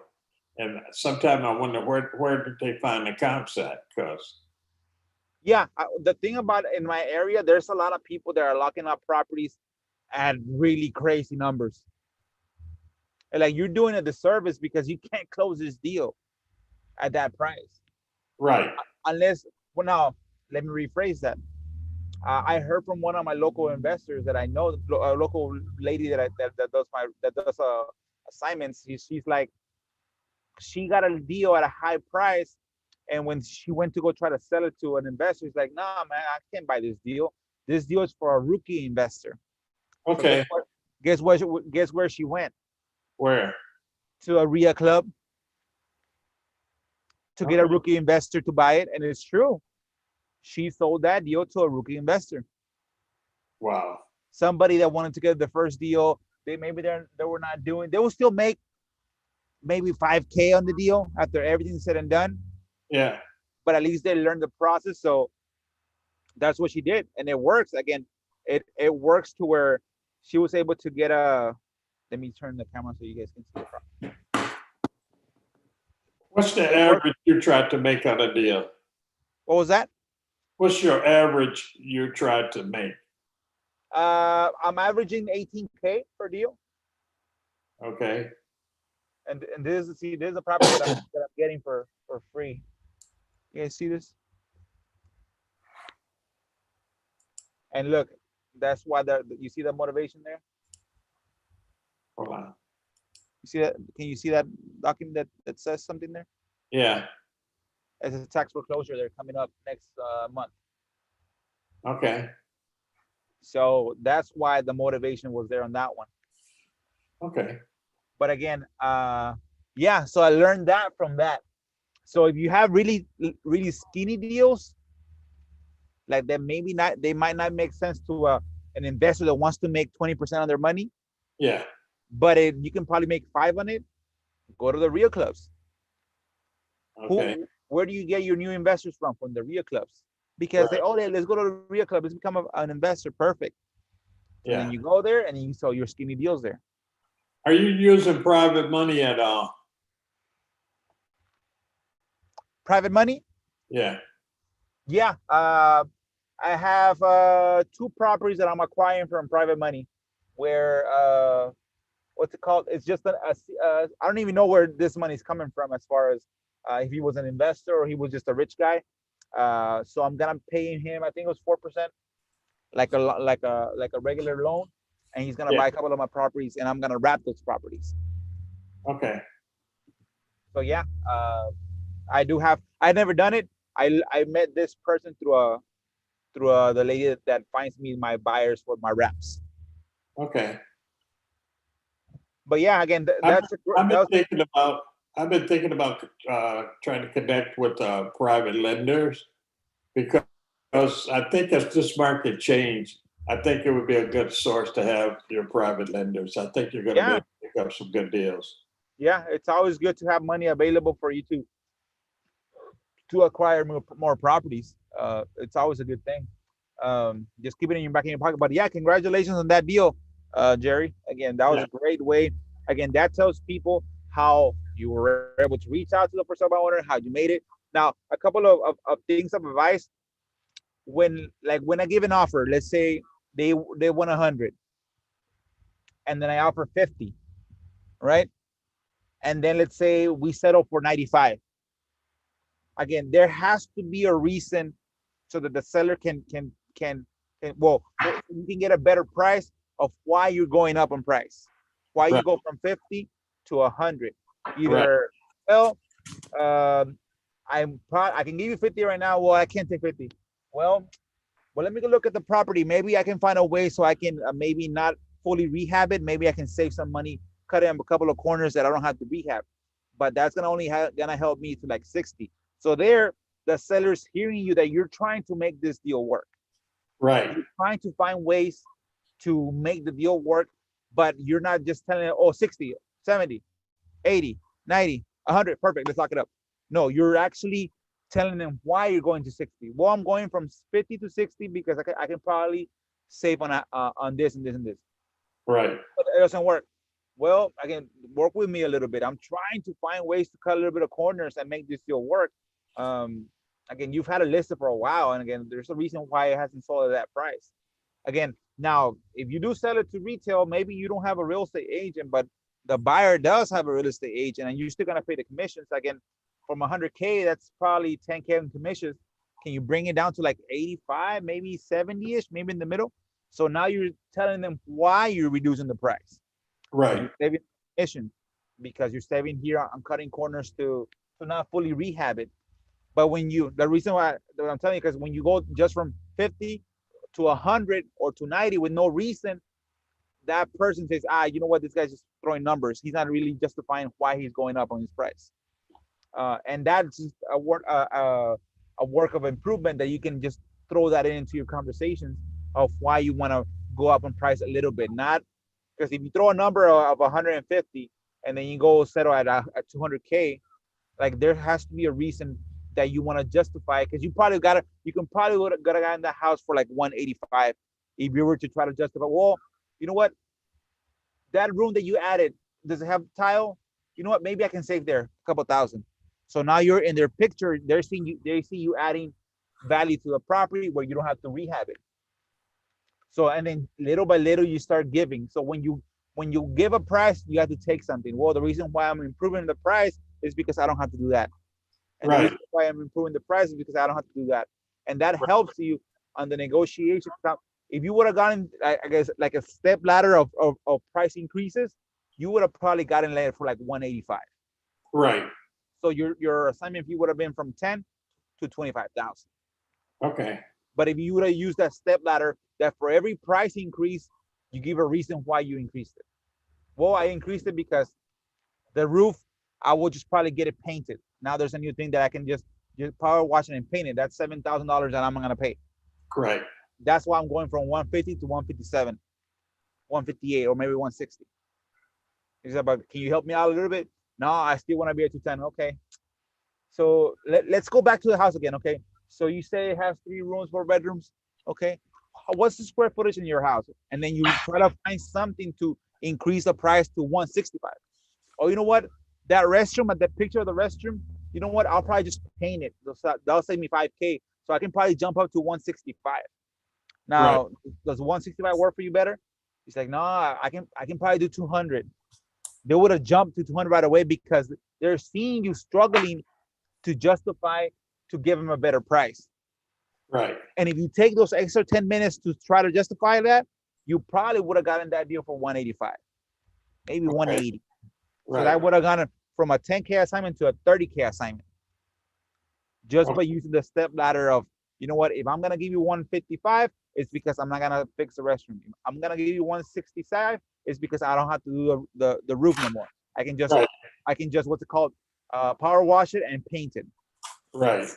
And sometimes I wonder where did they find the comps at? Because yeah, the thing about in my area, there's a lot of people that are locking up properties at really crazy numbers. And like, you're doing a disservice because you can't close this deal at that price. Right. Unless, well, now let me rephrase that. I heard from one of my local investors that I know, a local lady that does assignments. She's like, she got a deal at a high price, and when she went to go try to sell it to an investor, he's like, "Nah, man, I can't buy this deal. This deal is for a rookie investor." Okay. So guess where she went? Where? To a RIA club to get a rookie investor to buy it, and it's true. She sold that deal to a rookie investor. Wow. Somebody that wanted to get the first deal, they were not doing. They will still make maybe 5K on the deal after everything's said and done. Yeah. But at least they learned the process. So that's what she did, and it works. Again, it works to where she was able to get a. Let me turn the camera so you guys can see the problem. What's the average you tried to make on a deal? What was that? What's your average you tried to make? I'm averaging 18K per deal. Okay. And this is a property that I'm getting for free. You guys see this? And look, that's why you see the motivation there. Hold on. You see that? Can you see that document that says something there? Yeah. It's a tax foreclosure. They're coming up next month. Okay. So that's why the motivation was there on that one. Okay. But again, yeah. So I learned that from that. So if you have really skinny deals, like that, they might not make sense to an investor that wants to make 20% on their money. Yeah. But you can probably make 5 on it. Go to the RIA clubs. Okay. Where do you get your new investors from? From the RIA clubs. Because let's go to the RIA club. Let's become an investor. Perfect. Yeah. And then you go there and you sell your skinny deals there. Are you using private money at all? Private money? Yeah. Yeah. I have 2 properties that I'm acquiring from private money, where what's it called? It's just I don't even know where this money's coming from, as far as if he was an investor or he was just a rich guy. So I'm gonna pay him. I think it was 4%, like a regular loan, and he's gonna Yeah. buy a couple of my properties, and I'm gonna wrap those properties. Okay. So yeah, I do have. I've never done it. I met this person through the lady that finds me my buyers for my wraps. Okay. But yeah, again, I've, that's I've that been was, thinking about I've been thinking about trying to connect with private lenders because I think as this market changed, I think it would be a good source to have your private lenders. I think you're going to be yeah, able to pick up some good deals. yeah. It's always good to have money available for you to acquire more properties. It's always a good thing. Just keep it in your back in your pocket. But yeah, congratulations on that deal, Jerry. Again, that was Yeah. a great way. Again, that tells people how you were able to reach out to the first time owner, how you made it. Now, a couple of things of advice: when I give an offer, let's say they want 100, and then I offer 50, right? And then let's say we settle for 95. Again, there has to be a reason so that the seller so you can get a better price of why you're going up in price, why you Right. go from 50 to 100. Right. Either, well, um, I can give you 50 right now. Well, I can't take 50. Well, let me go look at the property. Maybe I can find a way so I can maybe not fully rehab it. Maybe I can save some money, cut in a couple of corners that I don't have to rehab. But that's gonna only gonna help me to like 60. So there, the seller's hearing you that you're trying to make this deal work. Right. You're trying to find ways to make the deal work, but you're not just telling it, oh, 60, 70, 80, 90, 100, perfect, let's lock it up. No, you're actually telling them why you're going to 60. Well, I'm going from 50 to 60 because I can probably save on this and this and this. Right. But it doesn't work. Well, again, work with me a little bit. I'm trying to find ways to cut a little bit of corners and make this deal work. Um, Again, you've had it listed for a while, and again, there's a reason why it hasn't sold at that price. Again, now if you do sell it to retail, maybe you don't have a real estate agent, but the buyer does have a real estate agent, and you're still gonna pay the commissions. Again, from 100K, that's probably 10K in commissions. Can you bring it down to like 85, maybe 70ish, maybe in the middle? So now you're telling them why you're reducing the price. Right. You're saving commission because you're saving here on cutting corners to not fully rehab it. But the reason why that I'm telling you, because when you go just from 50 to 100 or to 90 with no reason, that person says, you know what, this guy's just throwing numbers. He's not really justifying why he's going up on his price. And that's just a work of improvement that you can just throw that into your conversations of why you want to go up in price a little bit. Not because if you throw a number of 150 and then you go settle at 200K, like there has to be a reason that you want to justify, because you can probably would have got a guy in the house for like 185 if you were to try to justify. Well, you know what, that room that you added, does it have tile? You know what, maybe I can save there a couple thousand. So now you're in their picture, they see you adding value to the property where you don't have to rehab it. So, and then little by little you start giving. So when you give a price, you have to take something. Well, the reason why I'm improving the price is because I don't have to do that. And the Right. reason why I'm improving the price is because I don't have to do that. And that helps you on the negotiation. If you would have gotten, I guess, like a step ladder of price increases, you would have probably gotten later for like 185. Right. So your assignment fee would have been from 10 to 25,000. Okay. But if you would have used that step ladder, that for every price increase, you give a reason why you increased it. Well, I increased it because the roof, I will just probably get it painted. Now there's a new thing that I can just power wash it and paint it. That's $7,000 that I'm gonna pay. Right. That's why I'm going from 150 to 157, 158, or maybe 160. He's about, can you help me out a little bit? No, I still want to be at 210. Okay. So let's go back to the house again. Okay. So you say it has 3 rooms, 4 bedrooms. Okay. What's the square footage in your house? And then you try to find something to increase the price to 165. Oh, you know what? That restroom, at the picture of the restroom, you know what? I'll probably just paint it. That'll save me 5K. So I can probably jump up to 165. Right. Now, does 165 work for you better? He's like, no, I can probably do 200. They would have jumped to 200 right away because they're seeing you struggling to justify to give them a better price. Right. And if you take those extra 10 minutes to try to justify that, you probably would have gotten that deal for 185, maybe Right. 180. So Right. that would have gone from a 10K assignment to a 30K assignment just by Okay. using the step ladder of, you know what, if I'm going to give you 155, it's because I'm not going to fix the restroom. I'm going to give you 165, it's because I don't have to do the roof no more. I can just, Right. what's it called? Power wash it and paint it. Right.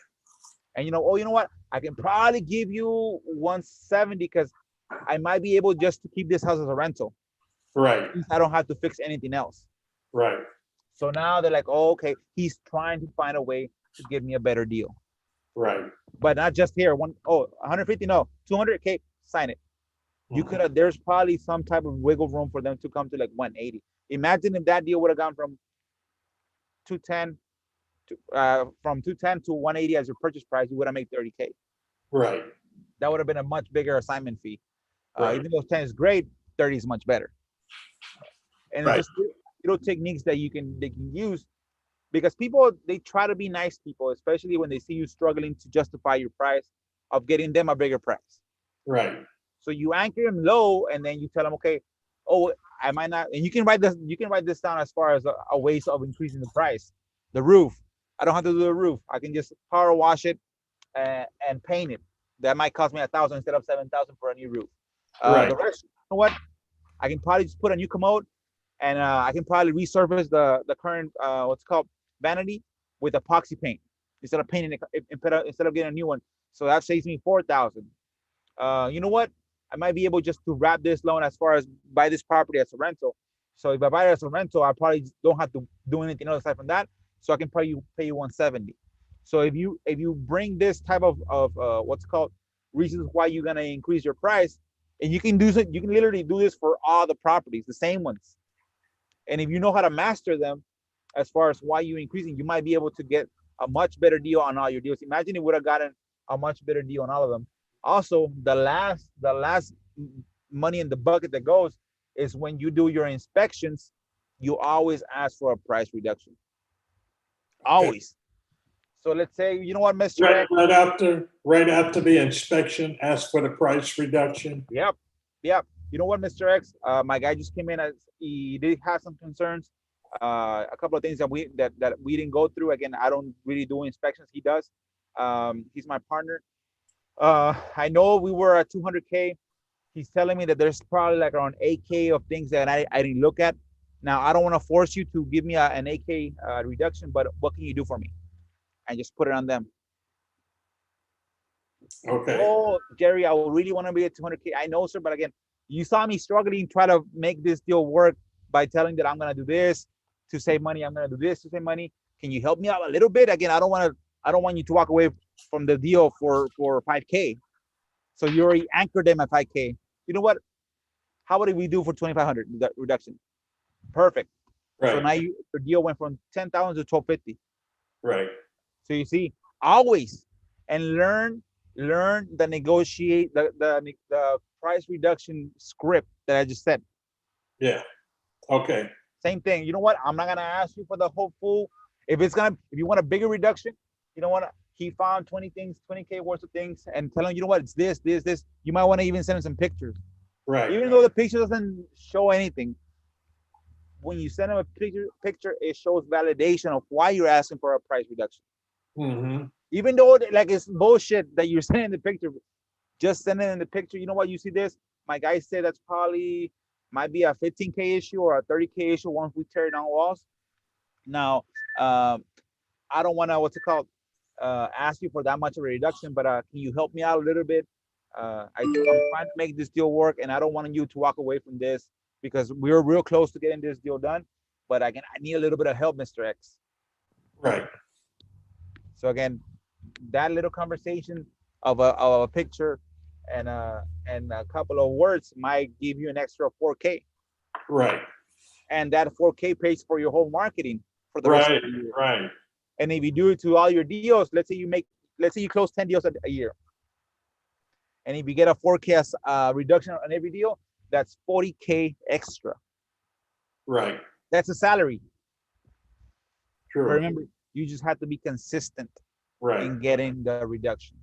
And you know what? I can probably give you 170 because I might be able just to keep this house as a rental. Right. I don't have to fix anything else. Right. So now they're like, oh, okay, he's trying to find a way to give me a better deal. Right. But not just here. 150, no, 200K, sign it. You could have, there's probably some type of wiggle room for them to come to like 180. Imagine if that deal would have gone from 210 from 210 to 180 as your purchase price, you would have made 30K. Right. That would have been a much bigger assignment fee. Right. Even though 10 is great, 30 is much better. And Right. it's just little techniques that they can use because people, they try to be nice people, especially when they see you struggling to justify your price of getting them a bigger price. Right. So you anchor them low, and then you tell them, okay, oh, I might not, and you can write this. You can write this down as far as a ways of increasing the price. The roof, I don't have to do the roof. I can just power wash it and paint it. That might cost me 1,000 instead of 7,000 for a new roof. Right. The rest, you know what? I can probably just put a new commode, and I can probably resurface the current what's called vanity with epoxy paint instead of painting it instead of getting a new one. So that saves me 4,000. You know what? I might be able just to wrap this loan as far as buy this property as a rental. So if I buy it as a rental, I probably don't have to do anything else aside from that. So I can probably pay you 170. So if you bring this type of what's called reasons why you're gonna increase your price, and you can do it, you can literally do this for all the properties, the same ones. And if you know how to master them, as far as why you're increasing, you might be able to get a much better deal on all your deals. Imagine you would have gotten a much better deal on all of them. Also, the last money in the bucket that goes is when you do your inspections, you always ask for a price reduction. Okay. Always. So let's say, you know what, Mr. Right. X? Right after the inspection, ask for the price reduction. Yep. Yep. You know what, Mr. X? My guy just came in as he did have some concerns. A couple of things that we didn't go through. Again, I don't really do inspections. He does. He's my partner. I know we were at 200K. He's telling me that there's probably like around 8K of things that I didn't look at. Now, I don't want to force you to give me an 8K reduction, but what can you do for me? And just put it on them. Okay. Oh, Jerry, I really want to be at 200K. I know, sir, but again, you saw me struggling, try to make this deal work by telling that I'm gonna do this to save money. I'm gonna do this to save money. Can you help me out a little bit? Again, I don't want you to walk away from the deal for 5K. So you already anchored them at 5K. You know what? How about if we do for 2,500 reduction? Perfect. So Right. now your deal went from 10,000 to 1,250. Right. So you see, always and learn the negotiate the price reduction script that I just said. Yeah. Okay. Same thing. You know what? I'm not gonna ask you for the whole full. If you want a bigger reduction, you know what? He found 20 things, 20K worth of things, and tell him, you know what? It's this, this, this. You might want to even send him some pictures, Right. even though the picture doesn't show anything. When you send him a picture, it shows validation of why you're asking for a price reduction. Mm-hmm. Even though like it's bullshit that you're sending the picture, just send it in the picture. You know what? You see this? My guy said that's probably might be a 15K issue or a 30K issue once we tear down walls. Now, I don't want to what's it called ask you for that much of a reduction, but can you help me out a little bit? I'm trying to make this deal work, and I don't want you to walk away from this because we're real close to getting this deal done. But again, I need a little bit of help, Mr. X. Right. So again, that little conversation of a picture and a couple of words might give you an extra 4K, Right. and that 4K pays for your whole marketing for the rest Right. of the year. Right. And if you do it to all your deals, let's say you close 10 deals a year, and if you get a forecast reduction on every deal, that's 40K extra. Right. That's a salary. True. But remember, you just have to be consistent Right. in getting the reduction.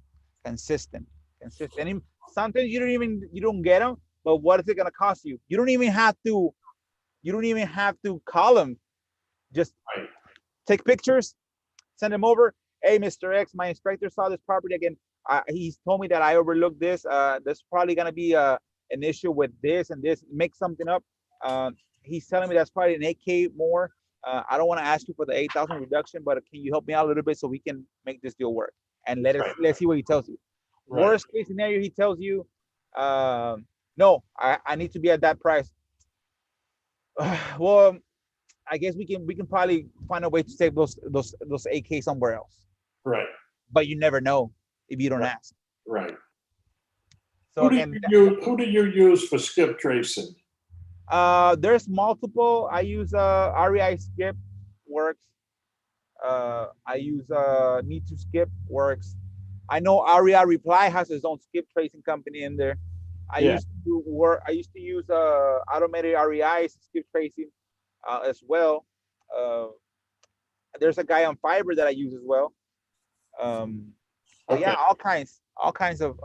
Consistent. And sometimes you don't get them, but what is it gonna cost you? You don't even have to call them. Just Right. take pictures, send them over. Hey, Mr. X, my inspector saw this property again. He's told me that I overlooked this. There's probably gonna be an issue with this and this. Make something up. He's telling me that's probably an 8K more. I don't want to ask you for the 8,000 reduction, but can you help me out a little bit so we can make this deal work? And let's see what he tells you. Right. Worst case scenario, he tells you, no, I need to be at that price. Well, I guess we can probably find a way to save those 8K somewhere else. Right. But you never know if you don't Right. ask. Right. So Who do you use for skip tracing? there's multiple. I use REI Skip works. I use Need to Skip works. I know REI Reply has its own skip tracing company in there. I Yeah. used to use automated REI skip tracing as well. Uh, there's a guy on Fiverr that I use as well. But yeah, Okay. all kinds of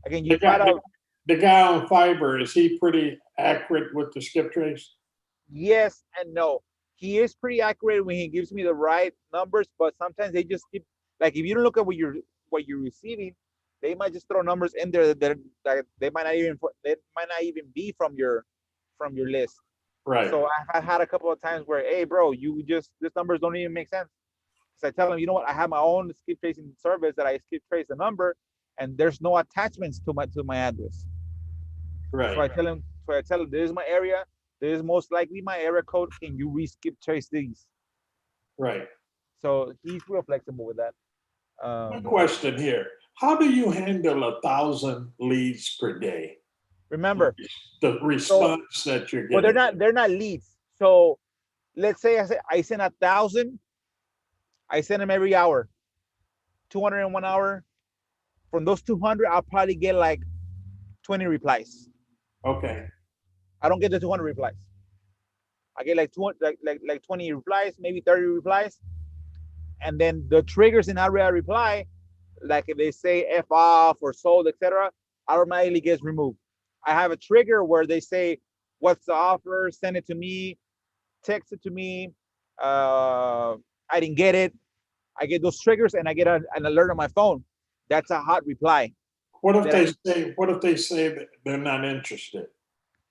again, The you find guy, out. the guy on Fiverr, is he pretty accurate with the skip trace? Yes and no. He is pretty accurate when he gives me the right numbers, but sometimes they just keep, like, if you don't look at what you're receiving, they might just throw numbers in there that they might not even be from your list. Right. So I've had a couple of times where, hey, bro, these numbers don't even make sense. So I tell them, you know what, I have my own skip tracing service that I skip trace the number, and there's no attachments to my address. Right. So I tell them, this is my area. This is most likely my area code. Can you re-skip trace these? Right. So he's real flexible with that. One question here. How do you handle 1,000 leads per day? Remember, The response that you're well, getting. they're not leads. So let's say I send 1,000. I send them every hour, 200 in 1 hour. From those 200, I'll probably get like 20 replies. Okay. I don't get the 200 replies. I get like 200, like 20 replies, maybe 30 replies, and then the triggers in REI Reply, like if they say F off or sold, etc., automatically gets removed. I have a trigger where they say, "What's the offer? Send it to me, text it to me." I didn't get it. I get those triggers, and I get an alert on my phone. That's a hot reply. What if That they say? What if they say that they're not interested?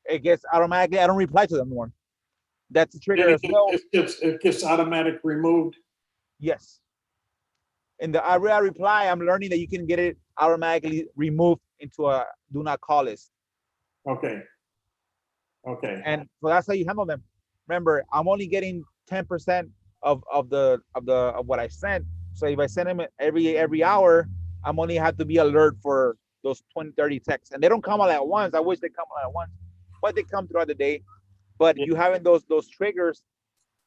it gets automatically. I don't reply to them anymore. That's a trigger Then as well. it gets automatic removed. Yes. In the REI Reply, I'm learning that you can get it automatically removed into a do not call list. Okay. Okay. And so that's how you handle them. Remember, I'm only getting 10% of what I sent. So if I send them every hour, I'm only have to be alert for those 20, 30 texts. And they don't come all at once. I wish they come all at once, but they come throughout the day. But Yeah. you having those triggers,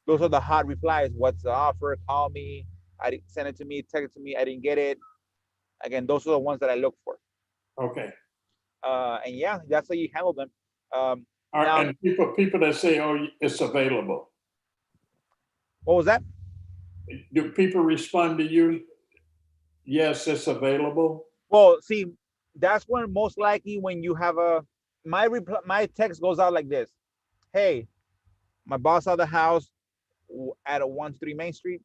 those are the hot replies. What's the offer? Call me. I didn't send it to me, text it to me. I didn't get it. Again, those are the ones that I look for. Okay. And yeah, that's how you handle them. Now, And people that say, "Oh, it's available." what was that? Do people respond to you? Yes, it's available. Well, see, that's when most likely when you have my text goes out like this. Hey, my boss saw the house at a 1-3 Main Street.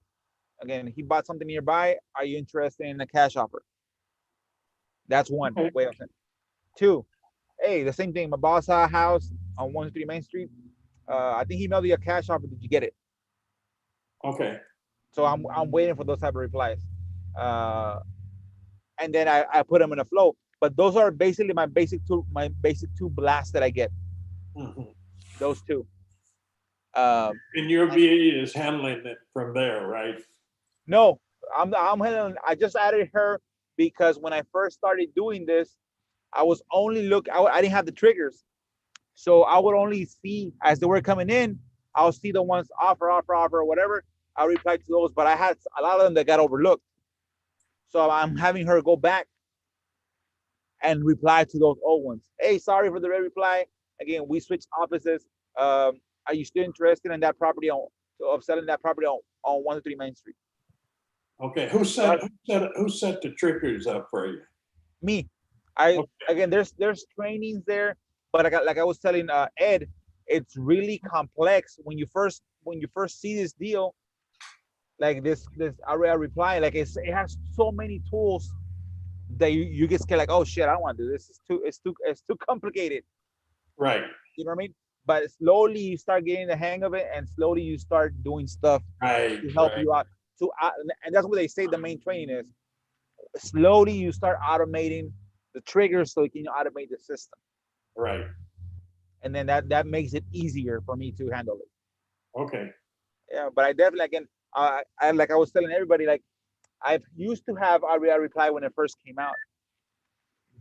Again, he bought something nearby. Are you interested in a cash offer? That's one Okay. way of saying. Two, hey, the same thing. My boss saw a house on 1-3 Main Street. I think he mailed you a cash offer. Did you get it? Okay. So I'm waiting for those type of replies. And then I put them in a flow. But those are basically my basic two blasts that I get. Mhm. Those two. And your VA is handling it from there, right? No, I'm handling. I just added her because when I first started doing this, I was only I didn't have the triggers, so I would only see as they were coming in. I'll see the ones offer, or whatever, I replied to those, but I had a lot of them that got overlooked. So I'm having her go back and reply to those old ones. Hey, sorry for the red reply. Again, we switched offices. Are you still interested in that property of selling that property on 123 Main Street? Okay. Who set the triggers up for you? Me. I Okay. Again, there's trainings there, but like I was telling Ed, it's really complex when you first see this deal, like this area reply, like it has so many tools that you get scared, like, oh shit, I don't want to do this. It's too complicated. Right. You know what I mean? But slowly you start getting the hang of it, and slowly you start doing stuff Right. to help Right. you out. And that's what they say the main training is. Slowly you start automating the triggers so you can automate the system, Right. and then that makes it easier for me to handle it. Okay. Yeah, but I definitely, again, I like I was telling everybody, like I used to have RBI reply when it first came out,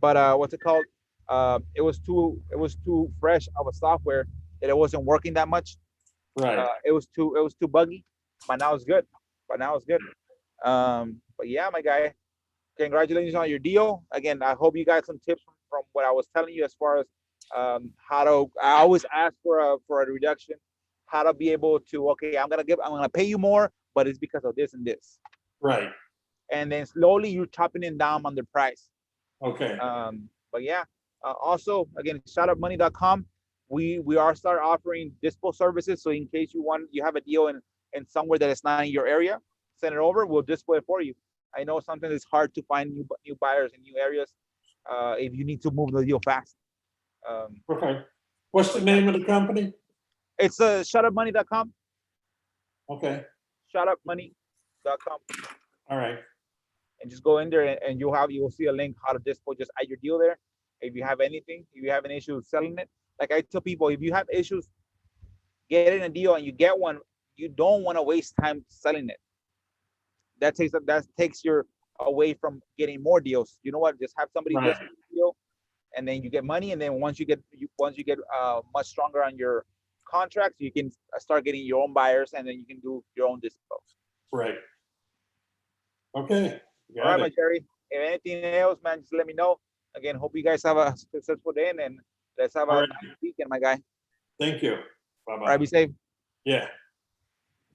but what's it called? It was too fresh of a software that it wasn't working that much. Right. It was too buggy, but now it's good. But yeah, my guy, congratulations on your deal. Again, I hope you got some tips from what I was telling you as far as how to. I always ask for a reduction, how to be able to. Okay, I'm gonna pay you more, but it's because of this and this. Right. And then slowly you're chopping it down on the price. Okay. But yeah, also again, shoutupmoney.com. We are start offering dispo services. So in case you have a deal in somewhere that is not in your area, send it over. We'll display it for you. I know sometimes it's hard to find new buyers in new areas if you need to move the deal fast. Okay. What's the name of the company? It's shoutupmoney.com. Okay. Shoutupmoney.com. All right. And just go in there and you'll see a link how to dispo. Just add your deal there. If you have anything, if you have an issue selling it, like I tell people, if you have issues getting a deal and you get one, you don't want to waste time selling it. That takes your away from getting more deals. You know what? Just have somebody Right. list a deal, and then you get money. And then once you get much stronger on your contracts, you can start getting your own buyers, and then you can do your own dispo. Right. Okay. All right, Got my it. Jerry. If anything else, man, just let me know. Again, hope you guys have a successful day, and let's have All a right. nice weekend, my guy. Thank you. All right, Bye-bye. be safe. Yeah.